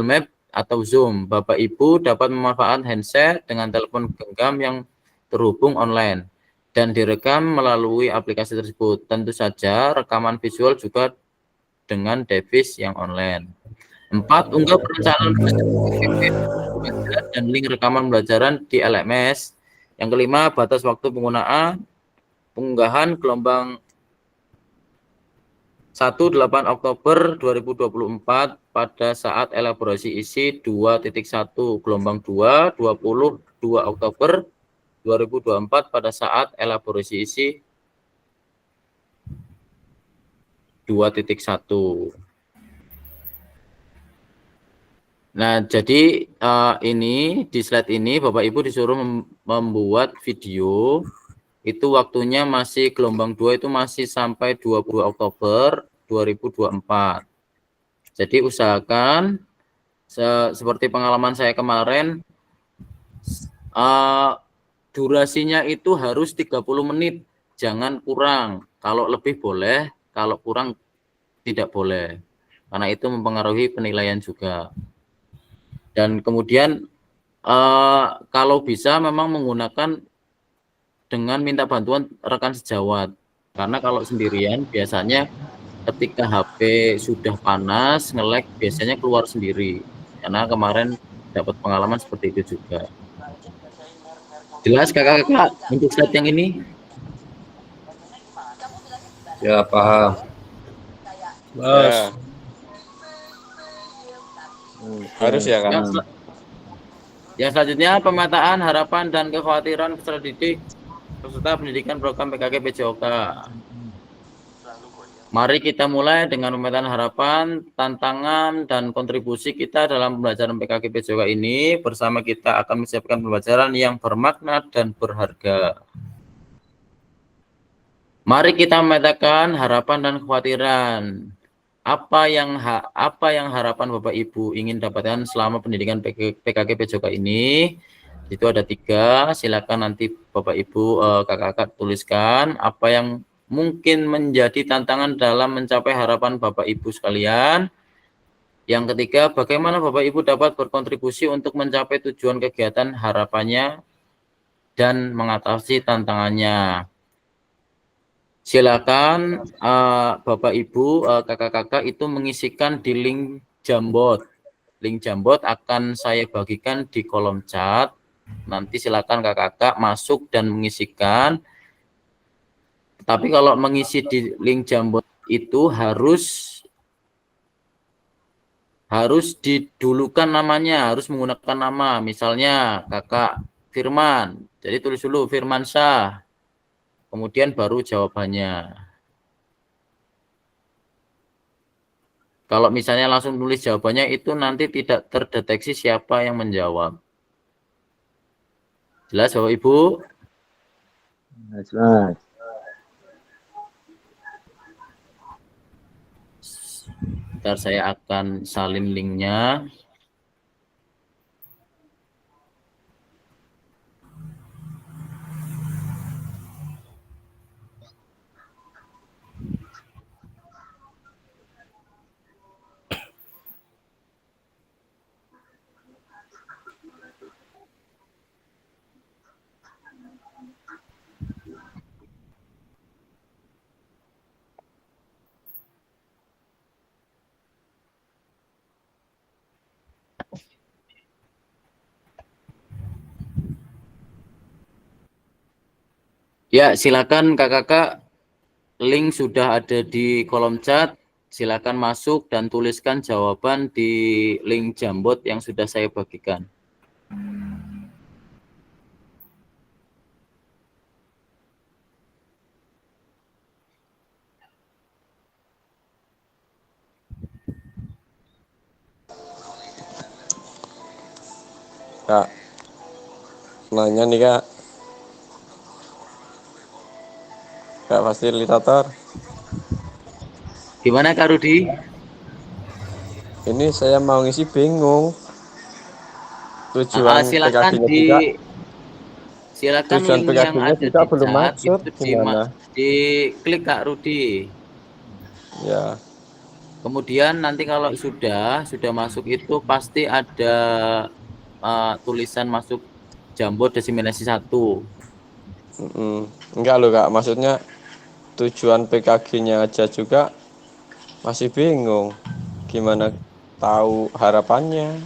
Map atau Zoom. Bapak Ibu dapat memanfaatkan handset dengan telepon genggam yang terhubung online dan direkam melalui aplikasi tersebut. Tentu saja rekaman visual juga dengan device yang online. 4, unggah perencanaan dan link rekaman pembelajaran di LMS. Yang kelima, batas waktu pengunggahan gelombang 1 8 Oktober 2024 pada saat elaborasi isi 2.1, gelombang 2 22 Oktober 2024 pada saat elaborasi isi 2.1. Nah, jadi ini di slide ini Bapak Ibu disuruh membuat video. Itu waktunya masih gelombang 2 itu masih sampai 20 Oktober 2024. Jadi usahakan seperti pengalaman saya kemarin, durasinya itu harus 30 menit, jangan kurang. Kalau lebih boleh, kalau kurang tidak boleh. Karena itu mempengaruhi penilaian juga. Dan kemudian kalau bisa memang menggunakan dengan minta bantuan rekan sejawat. Karena kalau sendirian biasanya ketika HP sudah panas, nge-lag biasanya keluar sendiri. Karena kemarin dapat pengalaman seperti itu juga. Jelas kakak-kakak untuk slide yang ini? Ya, paham. Ya. Harus ya kan? Yang selanjutnya pemetaan harapan dan kekhawatiran peserta didik peserta pendidikan program PKK PJOK. Mari kita mulai dengan pemetaan harapan, tantangan, dan kontribusi kita dalam pembelajaran PKK PJOK ini. Bersama kita akan menyiapkan pembelajaran yang bermakna dan berharga. Mari kita memetakan harapan dan kekhawatiran. Apa yang harapan Bapak Ibu ingin dapatkan selama pendidikan PKK PJOK ini? Itu ada 3. Silakan nanti Bapak Ibu kakak-kakak tuliskan apa yang mungkin menjadi tantangan dalam mencapai harapan Bapak Ibu sekalian. Yang ketiga, bagaimana Bapak Ibu dapat berkontribusi untuk mencapai tujuan kegiatan harapannya dan mengatasi tantangannya. Silakan Bapak Ibu, kakak-kakak itu mengisikan di link Jambot. Link Jambot akan saya bagikan di kolom chat. Nanti silakan kakak-kakak masuk dan mengisikan. Tapi kalau mengisi di link Jambot itu harus didulukan namanya, harus menggunakan nama. Misalnya kakak Firman. Jadi tulis dulu Firmansyah. Kemudian baru jawabannya. Kalau misalnya langsung tulis jawabannya itu nanti tidak terdeteksi siapa yang menjawab. Jelas Bapak Ibu? Jelas. Ntar saya akan salin linknya. Ya, silakan kakak-kakak, link sudah ada di kolom chat. Silakan masuk dan tuliskan jawaban di link Jambot yang sudah saya bagikan. Kak, nanya nih Kak. Kak fasilitator. Gimana Kak Rudi? Ini saya mau ngisi bingung. Tujuan Silakan PKG-nya juga, silakan tujuan link yang PKG-nya ada juga di belum chat maksud itu gimana? diklik Kak Rudi. Ya, Kemudian nanti kalau sudah masuk itu pasti ada tulisan masuk Jambot diseminasi 1. enggak loh Kak, maksudnya tujuan PKG-nya aja juga masih bingung. Gimana tahu harapannya?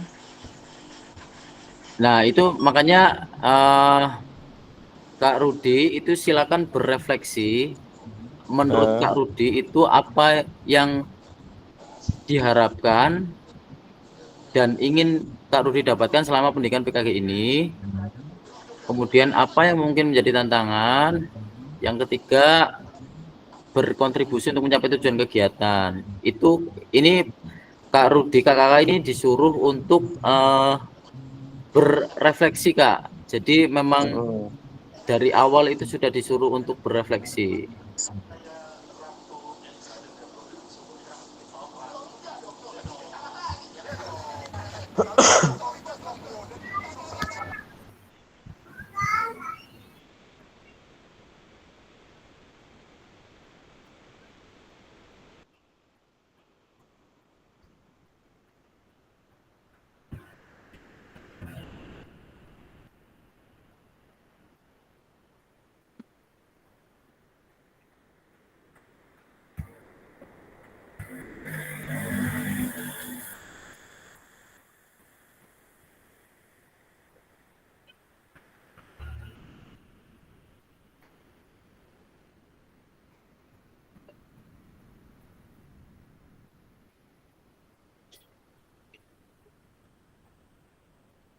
Nah, itu makanya Kak Rudi itu silakan berefleksi. Menurut Kak Rudi itu apa yang diharapkan dan ingin Kak Rudi dapatkan selama pendidikan PKG ini. Kemudian apa yang mungkin menjadi tantangan. Yang ketiga, berkontribusi untuk mencapai tujuan kegiatan. Ini Kak Rudi, kakak ini disuruh untuk berefleksi Kak. Jadi memang dari awal itu sudah disuruh untuk berefleksi.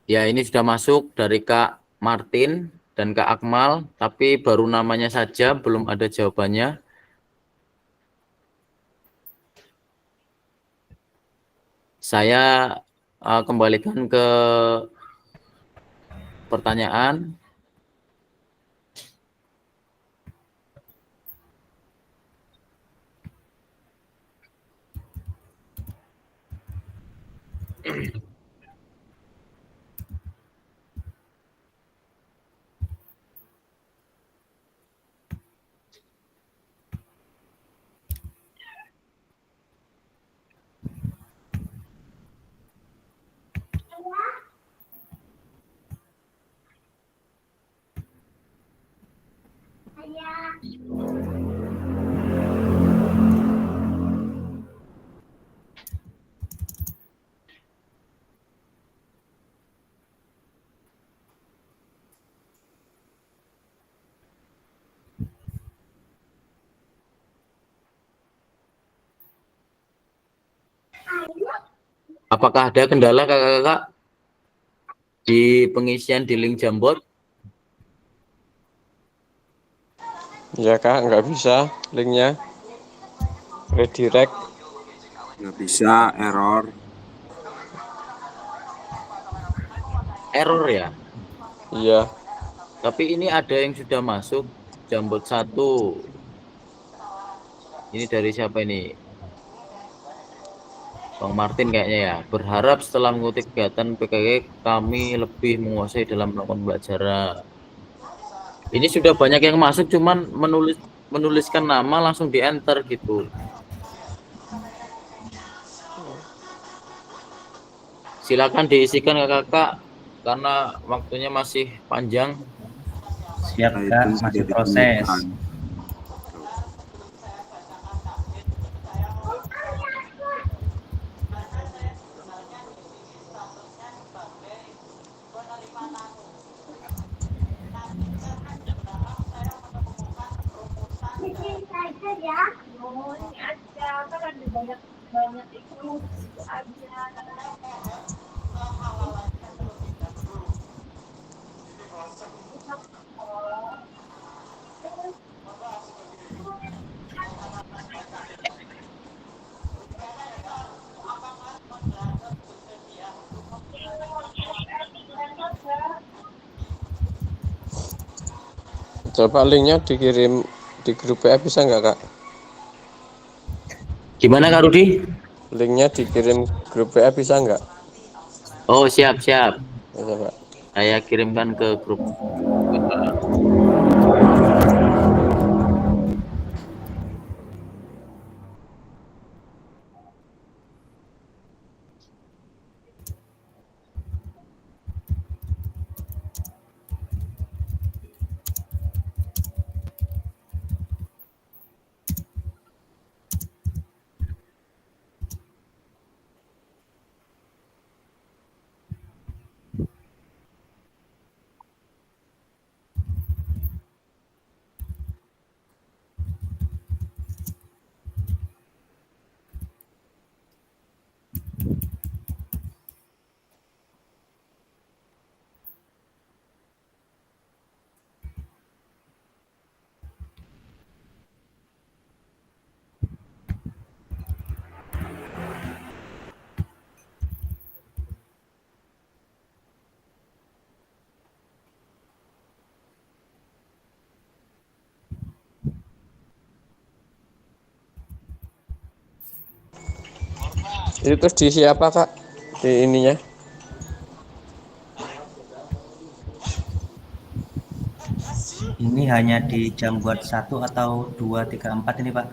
Ya, ini sudah masuk dari Kak Martin dan Kak Akmal, tapi baru namanya saja, belum ada jawabannya. Saya kembalikan ke pertanyaan. Apakah ada kendala kakak-kakak di pengisian di link Jambot? Ya Kak, nggak bisa linknya. Redirect. Nggak bisa, error. Error ya? Iya. Tapi ini ada yang sudah masuk Jambot 1. Ini dari siapa ini? Bang Martin kayaknya ya. Berharap setelah mengikuti kegiatan PKG kami lebih menguasai dalam melakukan pembelajaran. Ini sudah banyak yang masuk, cuman menuliskan nama langsung di enter gitu. Silakan diisikan kakak karena waktunya masih panjang. Siap Kak, masih proses. Coba linknya dikirim di grup WA bisa nggak Kak? Gimana Kak Rudi? Linknya dikirim grup WA bisa nggak? Oh, siap. Bisa Pak. Saya kirimkan ke grup. Itu terus diisi apa Kak? Di ininya? Ini hanya di jam buat 1 atau 2, 3, 4 ini Pak.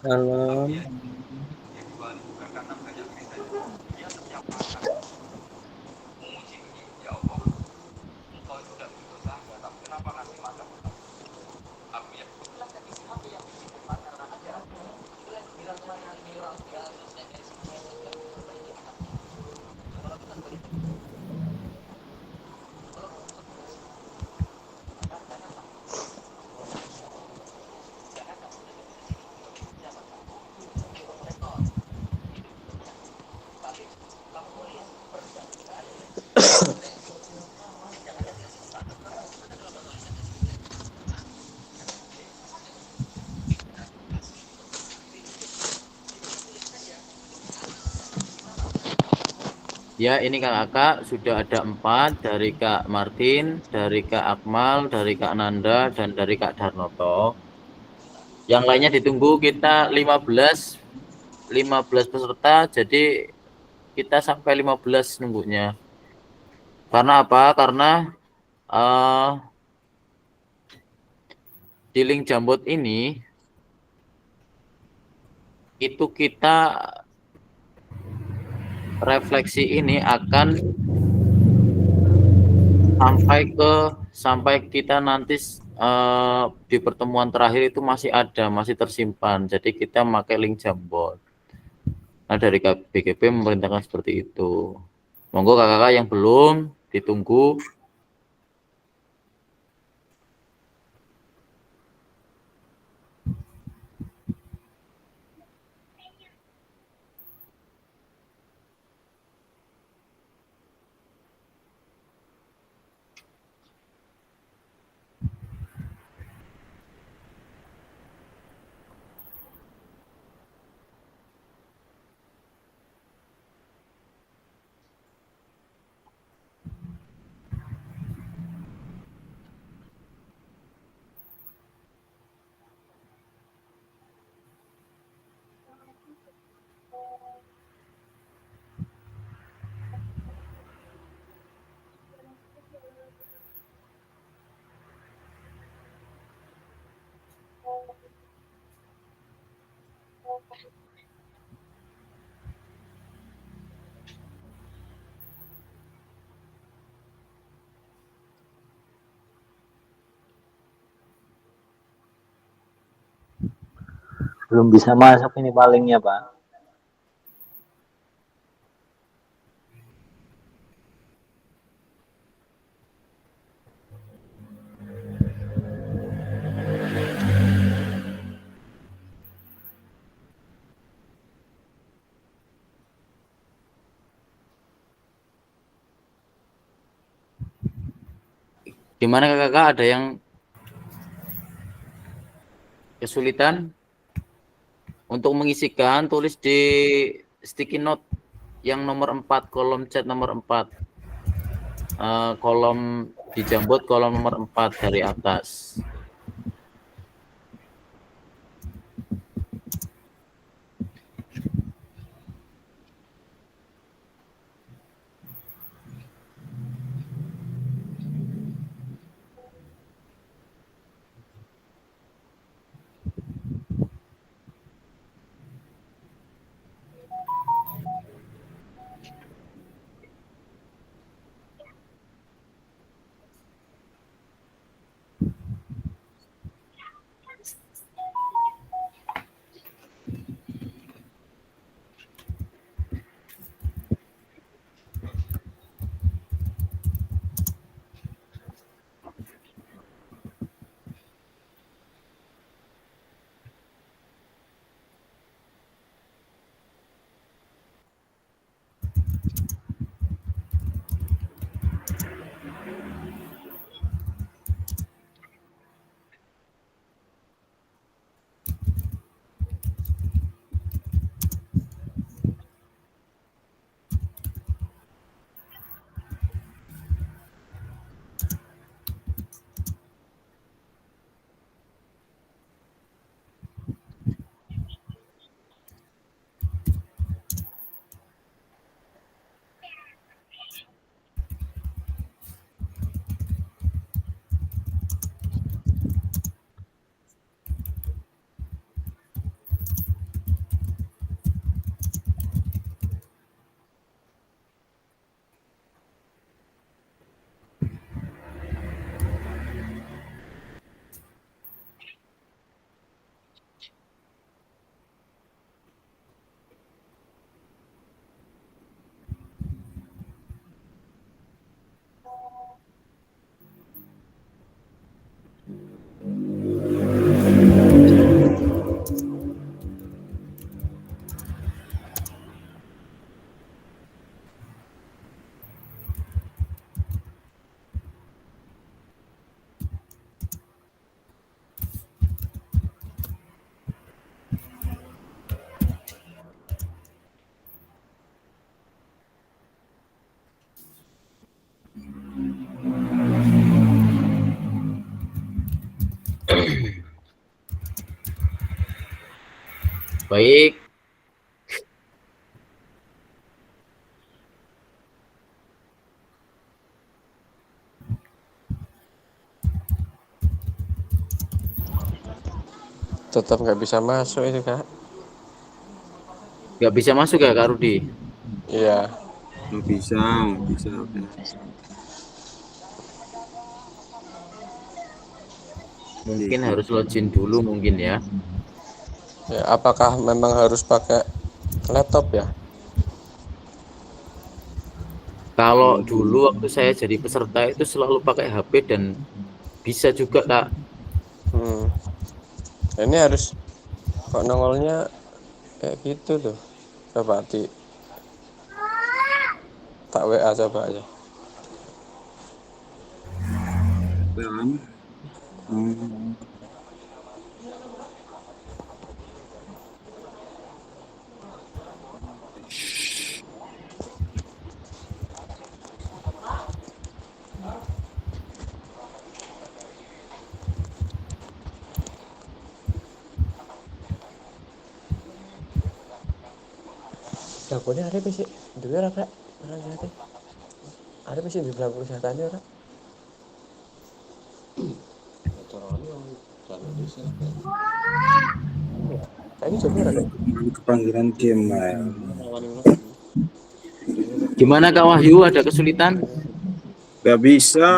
Salam. Ya, ini kakak sudah ada 4 dari Kak Martin, dari Kak Akmal, dari Kak Nanda, dan dari Kak Darnoto. Yang lainnya ditunggu, kita 15 peserta, jadi kita sampai 15 nunggunya. Karena apa? Karena di link Jambot ini itu kita refleksi ini akan sampai kita nanti di pertemuan terakhir itu masih ada, masih tersimpan. Jadi kita pakai link Jambot. Nah, dari BGP memerintahkan seperti itu. Monggo kakak-kakak yang belum ditunggu. Belum bisa masuk ini palingnya, Pak. Gimana kakak, ada yang kesulitan untuk mengisikan? Tulis di sticky note yang nomor 4, kolom chat nomor 4, kolom di Jamboard kolom nomor 4 dari atas. Baik. Tetap nggak bisa masuk itu, Kak. Nggak bisa masuk ya Kak Rudi? Iya. Nggak bisa. Udah. Mungkin harus login dulu mungkin ya. Ya, apakah memang harus pakai laptop ya? Kalau dulu waktu saya jadi peserta itu selalu pakai HP dan bisa juga Kak. Ini harus kok nongolnya kayak gitu tuh. Coba tak WA coba aja. Dapurnya ada sih dulu ya Kak. Ada sih di dapur sehatannya Kak. Kayaknya coba ada. Kepanggilan Gmail. Gimana Kak Wahyu, ada kesulitan? Nggak bisa.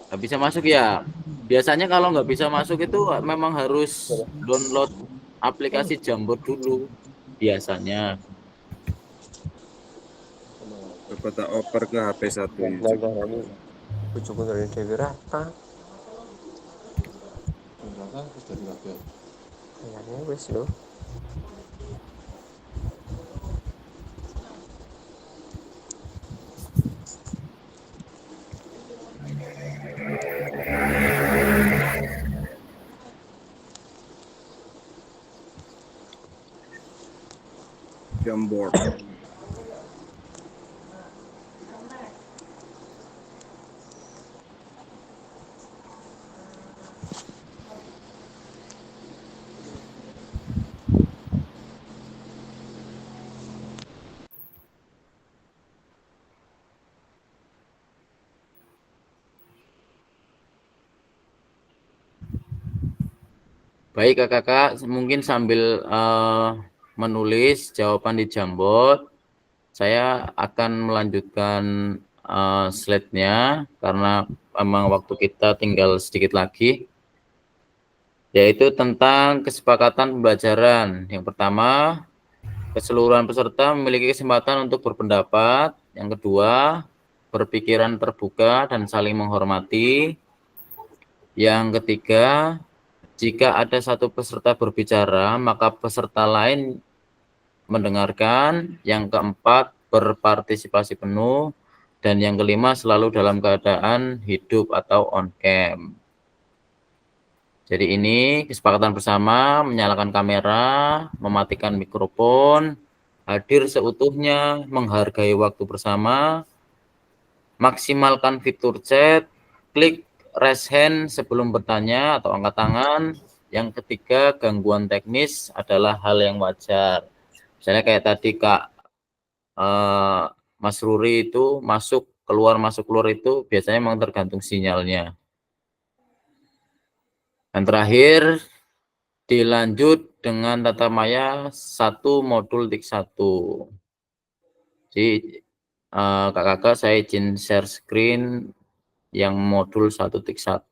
Nggak bisa masuk ya? Biasanya kalau nggak bisa masuk itu memang harus download aplikasi Jamboard dulu biasanya. Coba tak oper ke HP satunya. belajar ini ujung dari Dewi Rata kayaknya wes loh. Jamboard. Baik kakak-kakak, mungkin sambil menulis jawaban di Jamboard, saya akan melanjutkan slide-nya karena memang waktu kita tinggal sedikit lagi, yaitu tentang kesepakatan pembelajaran. Yang pertama, keseluruhan peserta memiliki kesempatan untuk berpendapat. Yang kedua, berpikiran terbuka dan saling menghormati. Yang ketiga, jika ada satu peserta berbicara, maka peserta lain mendengarkan. Yang keempat, berpartisipasi penuh. Dan yang kelima, selalu dalam keadaan hidup atau on cam. Jadi ini kesepakatan bersama, menyalakan kamera, mematikan mikrofon, hadir seutuhnya, menghargai waktu bersama, maksimalkan fitur chat, klik raise hand sebelum bertanya atau angkat tangan. Yang ketiga, gangguan teknis adalah hal yang wajar. Misalnya kayak tadi Kak Mas Ruri itu masuk keluar itu biasanya memang tergantung sinyalnya. Dan terakhir, dilanjut dengan tata maya 1 modul tik 1. Jadi kakak-kakak saya izin share screen yang modul 1 tik 1.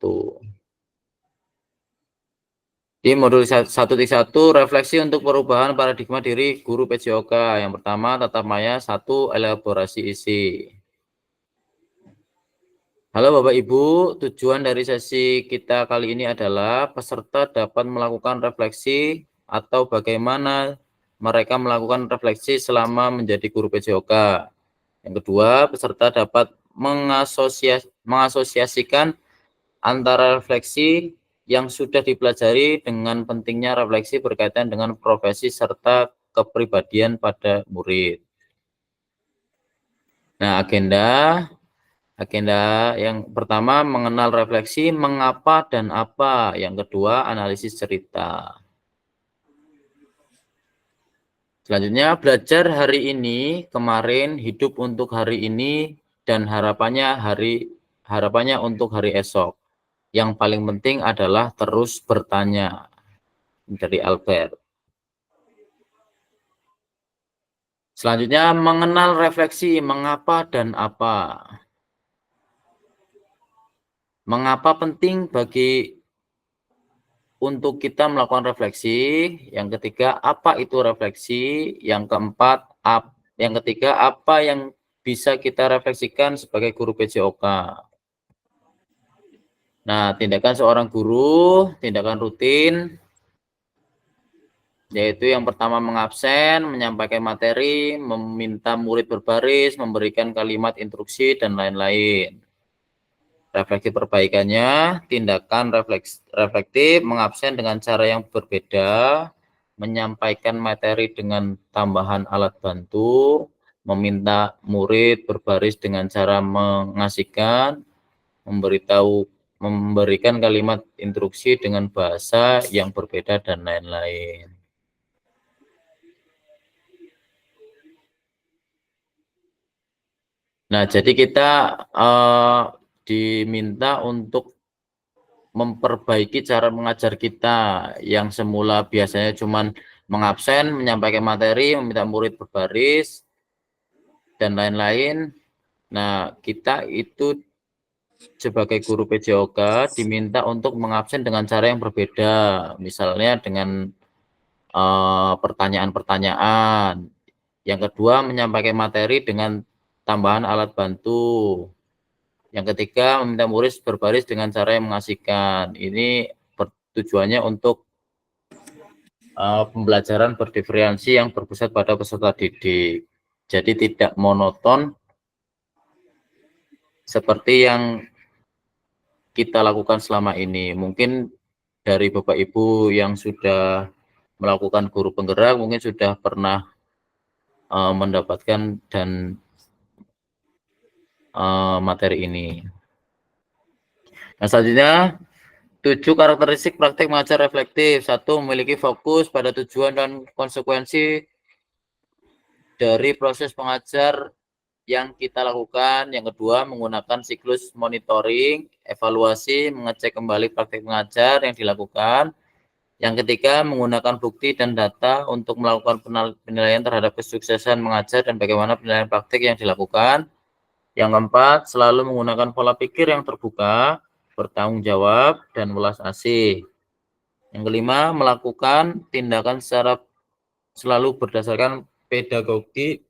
Di modul 1 tik 1, refleksi untuk perubahan paradigma diri guru PJOK. Yang pertama, tata maya 1, elaborasi isi. Halo Bapak Ibu, tujuan dari sesi kita kali ini adalah peserta dapat melakukan refleksi atau bagaimana mereka melakukan refleksi selama menjadi guru PJOK. Yang kedua, peserta dapat mengasosiasikan antara refleksi yang sudah dipelajari dengan pentingnya refleksi berkaitan dengan profesi serta kepribadian pada murid. Nah, agenda yang pertama mengenal refleksi, mengapa dan apa. Yang kedua, analisis cerita. Selanjutnya, belajar hari ini, kemarin, hidup untuk hari ini, dan harapannya untuk hari esok. Yang paling penting adalah terus bertanya. Dari Albert. Selanjutnya, mengenal refleksi, mengapa dan apa. Mengapa penting untuk kita melakukan refleksi? Yang ketiga, apa itu refleksi? Yang keempat, yang ketiga, apa yang bisa kita refleksikan sebagai guru PJOK? Nah, tindakan seorang guru, tindakan rutin, yaitu yang pertama mengabsen, menyampaikan materi, meminta murid berbaris, memberikan kalimat instruksi, dan lain-lain. Refleksi perbaikannya, tindakan reflektif, mengabsen dengan cara yang berbeda, menyampaikan materi dengan tambahan alat bantu, meminta murid berbaris dengan cara mengasihkan, memberikan kalimat instruksi dengan bahasa yang berbeda, dan lain-lain. Nah, jadi kita diminta untuk memperbaiki cara mengajar kita yang semula biasanya cuman mengabsen, menyampaikan materi, meminta murid berbaris, dan lain-lain. Nah, kita itu sebagai guru PJOK diminta untuk mengabsen dengan cara yang berbeda, misalnya dengan pertanyaan-pertanyaan. Yang kedua, menyampaikan materi dengan tambahan alat bantu. Yang ketiga, meminta murid berbaris dengan cara yang mengasihkan. Ini tujuannya untuk pembelajaran berdiferensi yang berpusat pada peserta didik. Jadi tidak monoton seperti yang kita lakukan selama ini. Mungkin dari Bapak Ibu yang sudah melakukan guru penggerak mungkin sudah pernah mendapatkan dan materi ini. Nah, selanjutnya 7 karakteristik praktik mengajar reflektif. 1. Memiliki fokus pada tujuan dan konsekuensi dari proses pengajar yang kita lakukan. Yang kedua, menggunakan siklus monitoring, evaluasi, mengecek kembali praktik mengajar yang dilakukan. Yang ketiga, menggunakan bukti dan data untuk melakukan penilaian terhadap kesuksesan mengajar dan bagaimana penilaian praktik yang dilakukan. Yang keempat, selalu menggunakan pola pikir yang terbuka, bertanggung jawab, dan welas asih. Yang kelima, melakukan tindakan secara selalu berdasarkan pedagogi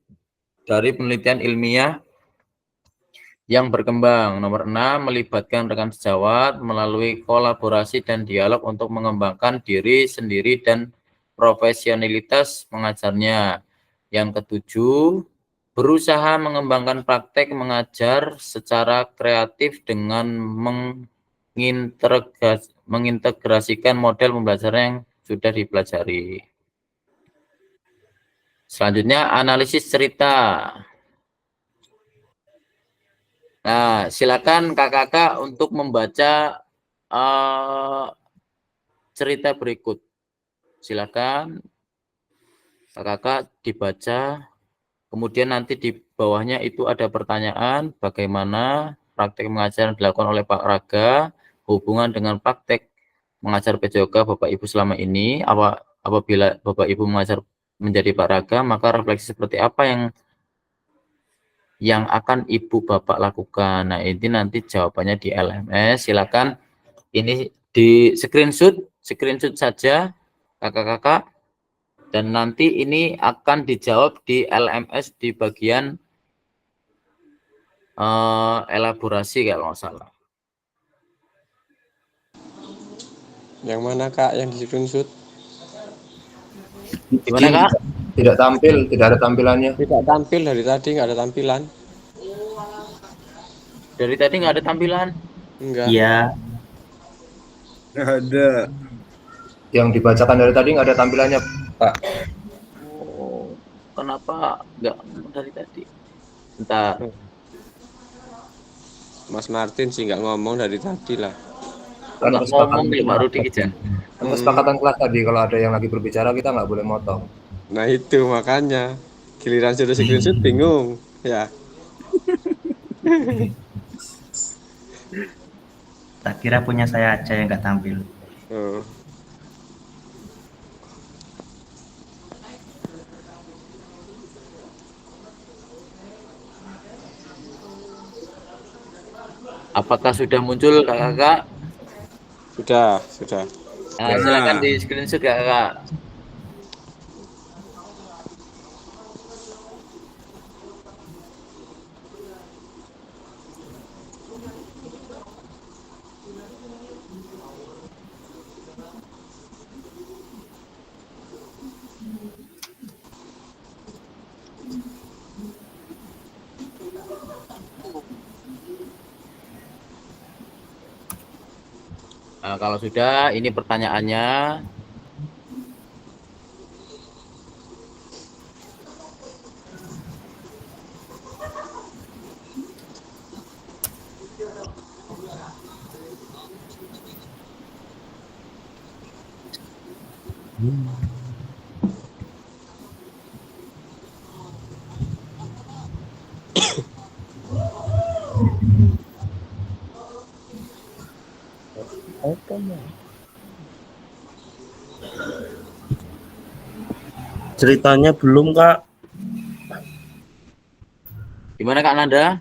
dari penelitian ilmiah yang berkembang. Nomor 6, melibatkan rekan sejawat melalui kolaborasi dan dialog untuk mengembangkan diri sendiri dan profesionalitas mengajarnya. Yang ketujuh, berusaha mengembangkan praktek mengajar secara kreatif dengan mengintegrasikan model pembelajaran yang sudah dipelajari. Selanjutnya, analisis cerita. Nah, silakan kakak-kakak untuk membaca cerita berikut. Silakan kakak-kakak dibaca. Kemudian nanti di bawahnya itu ada pertanyaan, bagaimana praktek mengajar yang dilakukan oleh Pak Raga, hubungan dengan praktek mengajar PJOK Bapak Ibu selama ini. Apabila Bapak Ibu mengajar menjadi Pak Raga, maka refleksi seperti apa yang akan Ibu Bapak lakukan. Nah, ini nanti jawabannya di LMS. Silakan ini di screenshot saja kakak-kakak, dan nanti ini akan dijawab di LMS di bagian elaborasi kalau nggak salah. Yang mana Kak yang di screenshot? Gimana Kak? Tidak tampil, tidak ada tampilannya. Tidak tampil dari tadi, nggak ada tampilan. Dari tadi nggak ada tampilan? Enggak. Iya. Nggak ada. Yang dibacakan dari tadi nggak ada tampilannya, Pak. Oh, kenapa nggak dari tadi? Bentar. Mas Martin sih nggak ngomong dari tadi lah. Kan Nggak ngomong ya Pak Rudi Kijan. kesepakatan kelas tadi kalau ada yang lagi berbicara kita nggak boleh motong. Nah itu makanya giliran sudah screenshot bingung ya. Tak kira punya saya aja yang nggak tampil. Oh. Apakah sudah muncul kakak-kakak? Sudah. Nah, silakan di screenshot kakak. Nah, kalau sudah, ini pertanyaannya. Ceritanya belum, Kak. Gimana Kak Nanda?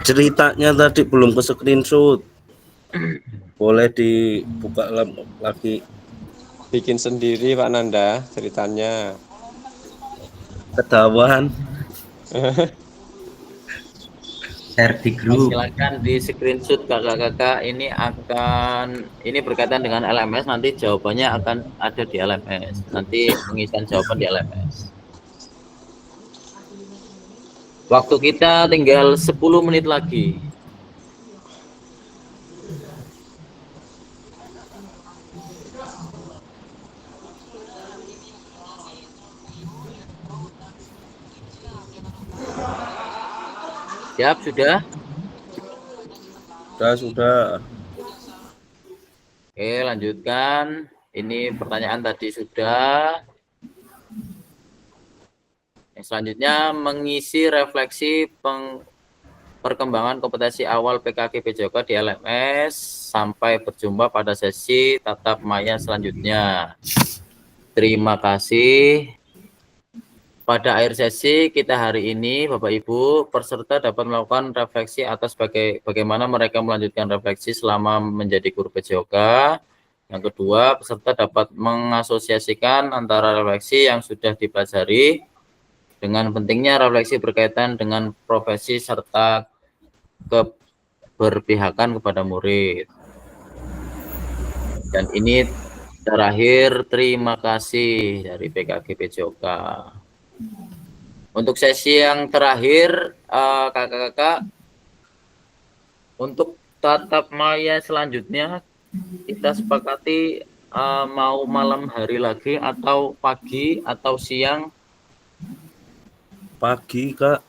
Ceritanya tadi belum ke screenshot. Boleh dibuka lagi. Bikin sendiri Pak Nanda ceritanya. Ketahuan. Share di grup. Silakan di screenshot kakak-kakak. Ini berkaitan dengan LMS, nanti jawabannya akan ada di LMS. Nanti pengisian jawaban di LMS. Waktu kita tinggal 10 menit lagi. Siap, sudah? Sudah. Oke, lanjutkan. Ini pertanyaan tadi sudah. Yang selanjutnya, mengisi refleksi perkembangan kompetensi awal PKG PJOK di LMS sampai berjumpa pada sesi tatap maya selanjutnya. Terima kasih. Pada akhir sesi kita hari ini, Bapak Ibu, peserta dapat melakukan refleksi atas bagaimana mereka melanjutkan refleksi selama menjadi guru PJOK. Yang kedua, peserta dapat mengasosiasikan antara refleksi yang sudah dipelajari dengan pentingnya refleksi berkaitan dengan profesi serta keberpihakan kepada murid. Dan ini terakhir, terima kasih dari PKG PJOK. Untuk sesi yang terakhir, kakak-kakak, untuk tatap maya selanjutnya kita sepakati mau malam hari lagi atau pagi atau siang. Pagi, Kak.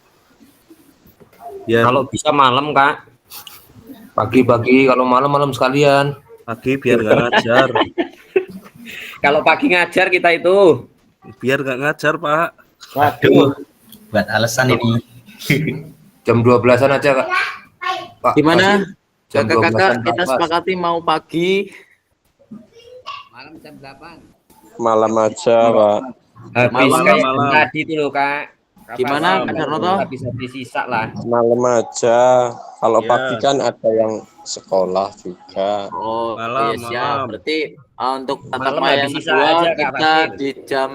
Ya, Kalau bisa malam, Kak. Pagi-pagi, kalau malam-malam sekalian. pagi biar nggak ngajar. Kalau pagi ngajar kita itu. Biar nggak ngajar, Pak. Waduh, buat alasan ini. Jam 12-an aja, Kak. Pak, Gimana? jam Kakak-kakak 12-an kita pas. sepakati mau pagi. Malam aja Pak. Habis Malam, kayak malam. tadi itu loh, Kak. Gimana, Kak Darnoto? Habis sisa lah. Malam aja. Kalau Ya. pagi kan ada yang sekolah juga. Oh, Malam, iya siap. malam. Berarti untuk tatap Malam maya habis yang sisa kedua aja, Kak, kita Fasil. di jam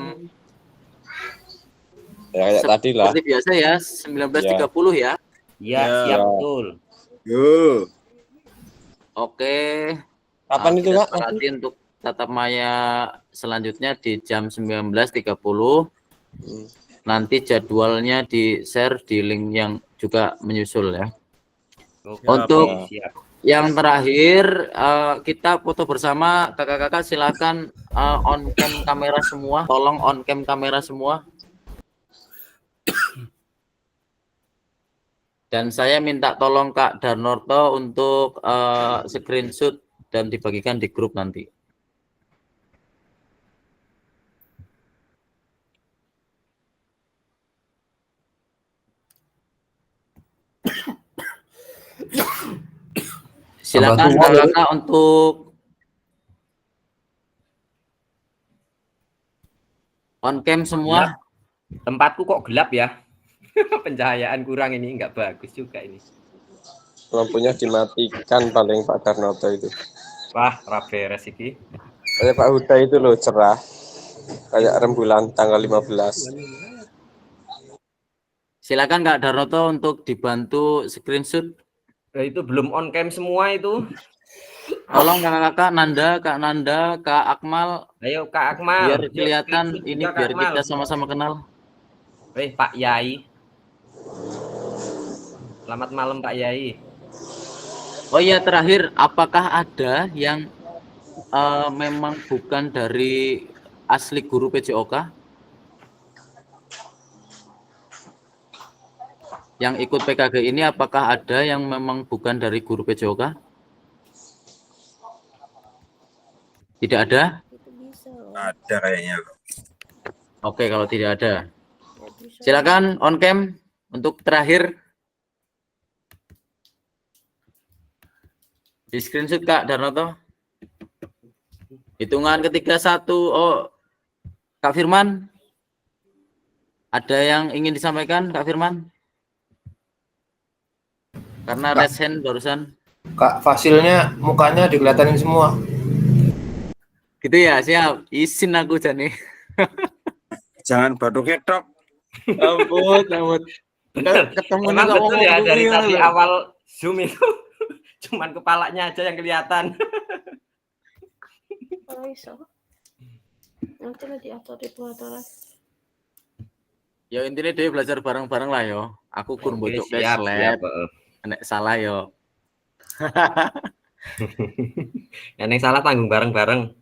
Ya kayak tadi lah. seperti biasa ya, 19.30 ya. Iya, Ya. siap betul. Yo. Oke. Kapan itu Kita Kak? sepakati untuk tatap maya selanjutnya di jam 19.30. Nanti jadwalnya di-share di link yang juga menyusul ya. Oke, Untuk siap. yang terakhir, kita foto bersama. Kakak-kakak silakan on cam kamera semua. Tolong on cam kamera semua. Dan saya minta tolong Kak Darnoto untuk screenshot dan dibagikan di grup nanti. Silakan kakak untuk on cam semua. Tempatku kok gelap ya? Pencahayaan kurang ini, nggak bagus juga ini. Lampunya dimatikan paling Pak Darnoto itu. Wah, beres iki. Kayak Pak Huda itu loh cerah. Kayak rembulan tanggal 15. Silakan Kak Darnoto untuk dibantu screenshot. Nah, itu belum on cam semua itu. Tolong kakak-kakak Kak Nanda, Kak Akmal, Ayo Kak Akmal. biar kelihatan Screenshot ini, juga, Kak biar Akmal. kita sama-sama kenal. Pak Yai. Selamat malam Pak Yai. Oh iya, terakhir, apakah ada yang memang bukan dari asli guru PJOK? Yang ikut PKG ini apakah ada yang memang bukan dari guru PJOK? Tidak ada? Ada kayaknya. Oke, kalau tidak ada. Silakan on cam untuk terakhir. Di screenshot Kak Darnoto. Hitungan ketiga 1. Oh, Kak Firman. Ada yang ingin disampaikan Kak Firman? Karena raise hand barusan. Kak Fasilnya mukanya dikelihatanin semua. Gitu ya, siap. Izin aku Jani. Jangan batuk ketok. Ampun, ampun. Ketemu Emang kok betul ngomong ya dari kuwi, tadi lho. awal Zoom itu cuman kepalanya aja yang kelihatan. Oh, iso. Nanti lah diatur di aturan. Ya intinya dia belajar bareng-bareng lah yo. Aku kur Oke, bocok ke siap, slab. heeh. Nek salah yo. Yang salah tanggung bareng-bareng.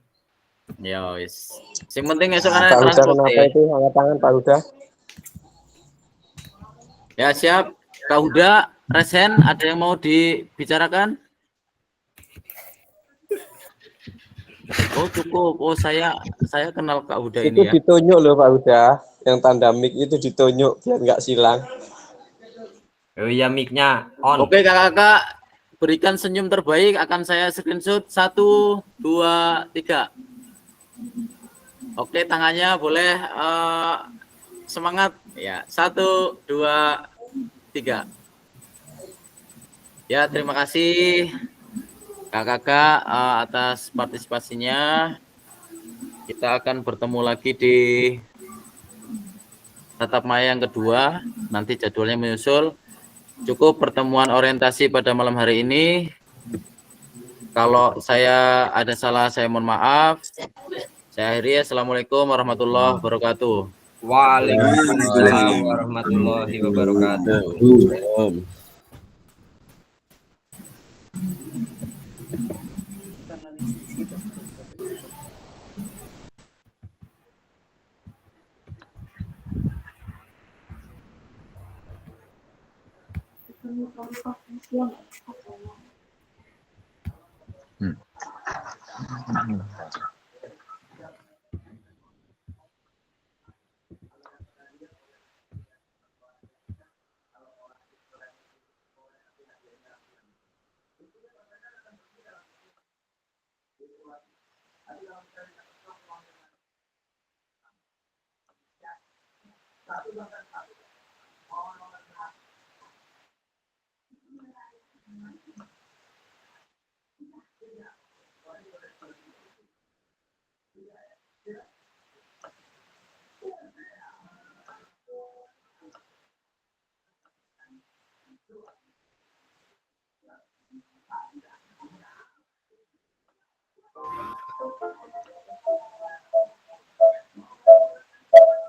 Ya wis. Sing penting esok ana Pak Huda transport kenapa itu angkat tangan Pak Huda? Ya siap. Kak Huda, Resen, ada yang mau dibicarakan? Oh cukup. Oh saya kenal Kak Huda Itu ini ya. ditunjuk loh Pak Huda, yang tanda mic itu ditunjuk biar nggak silang. Oh iya, mic-nya on. Oke kakak-kakak, berikan senyum terbaik. Akan saya screenshot 1, 2, 3. Oke tangannya boleh semangat ya. 1, 2, 3. Ya terima kasih kakak-kakak atas partisipasinya. Kita akan bertemu lagi di tatap maya yang kedua. Nanti jadwalnya menyusul. Cukup pertemuan orientasi pada malam hari ini. Kalau saya ada salah, saya mohon maaf. Saya akhiri. Assalamualaikum warahmatullahi wabarakatuh. Waalaikumsalam warahmatullahi wabarakatuh.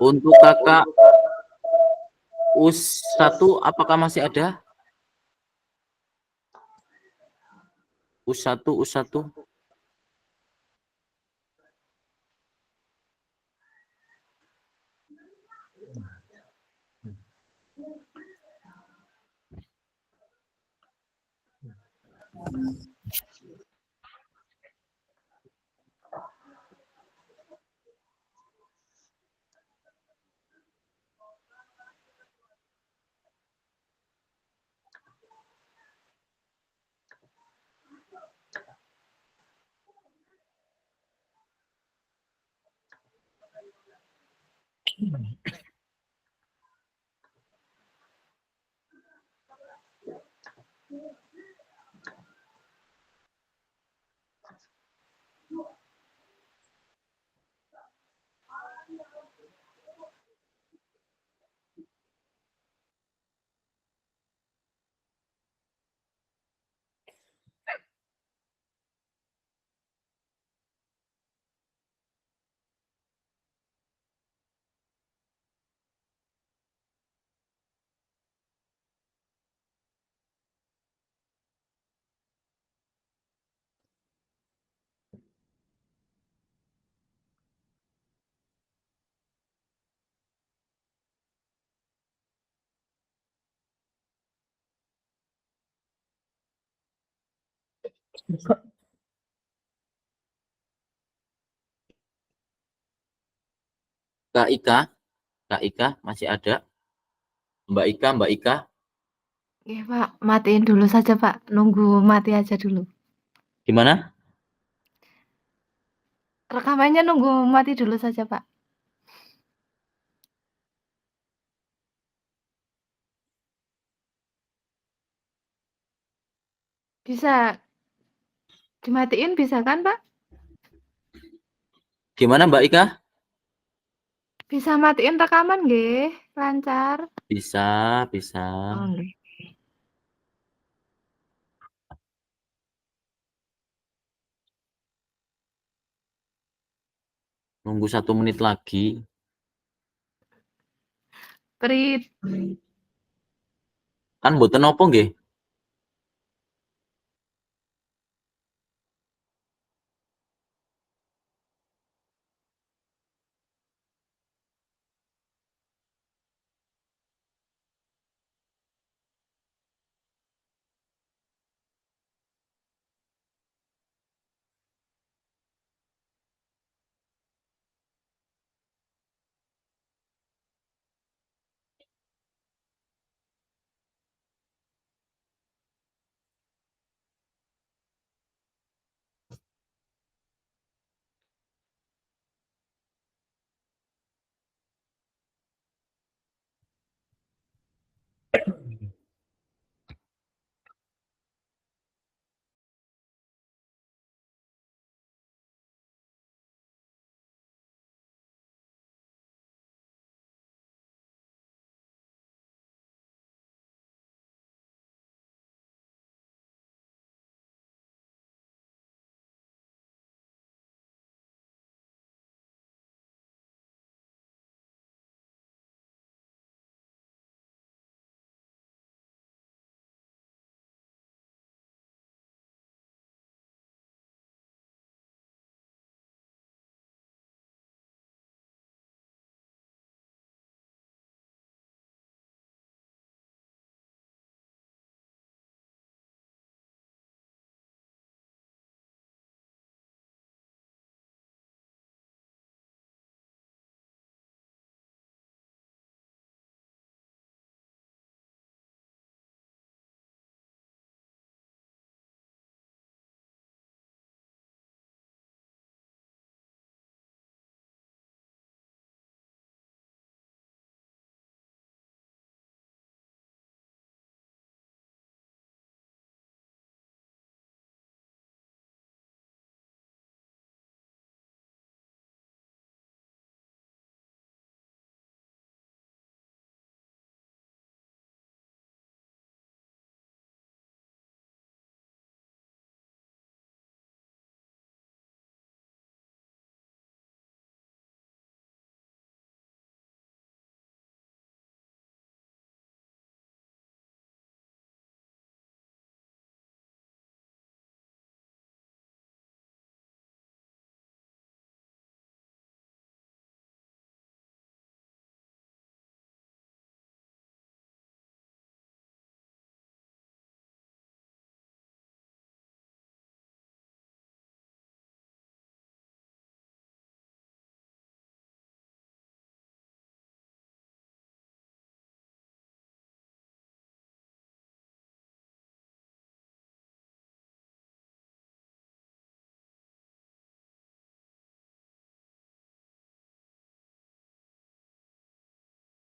Untuk kakak US1 apakah masih ada? US1, US1. Kak Ika masih ada? Mbak Ika. Iya Pak, matiin dulu saja Pak, nunggu mati aja dulu. Gimana? Rekamannya nunggu mati dulu saja Pak. Bisa dimatiin bisa kan, Pak? Gimana Mbak Ika? Bisa matiin rekaman nggih, lancar. Bisa, bisa. Oh, nggih. Nunggu 1 menit lagi. Prit. Kan mboten nopo nggih?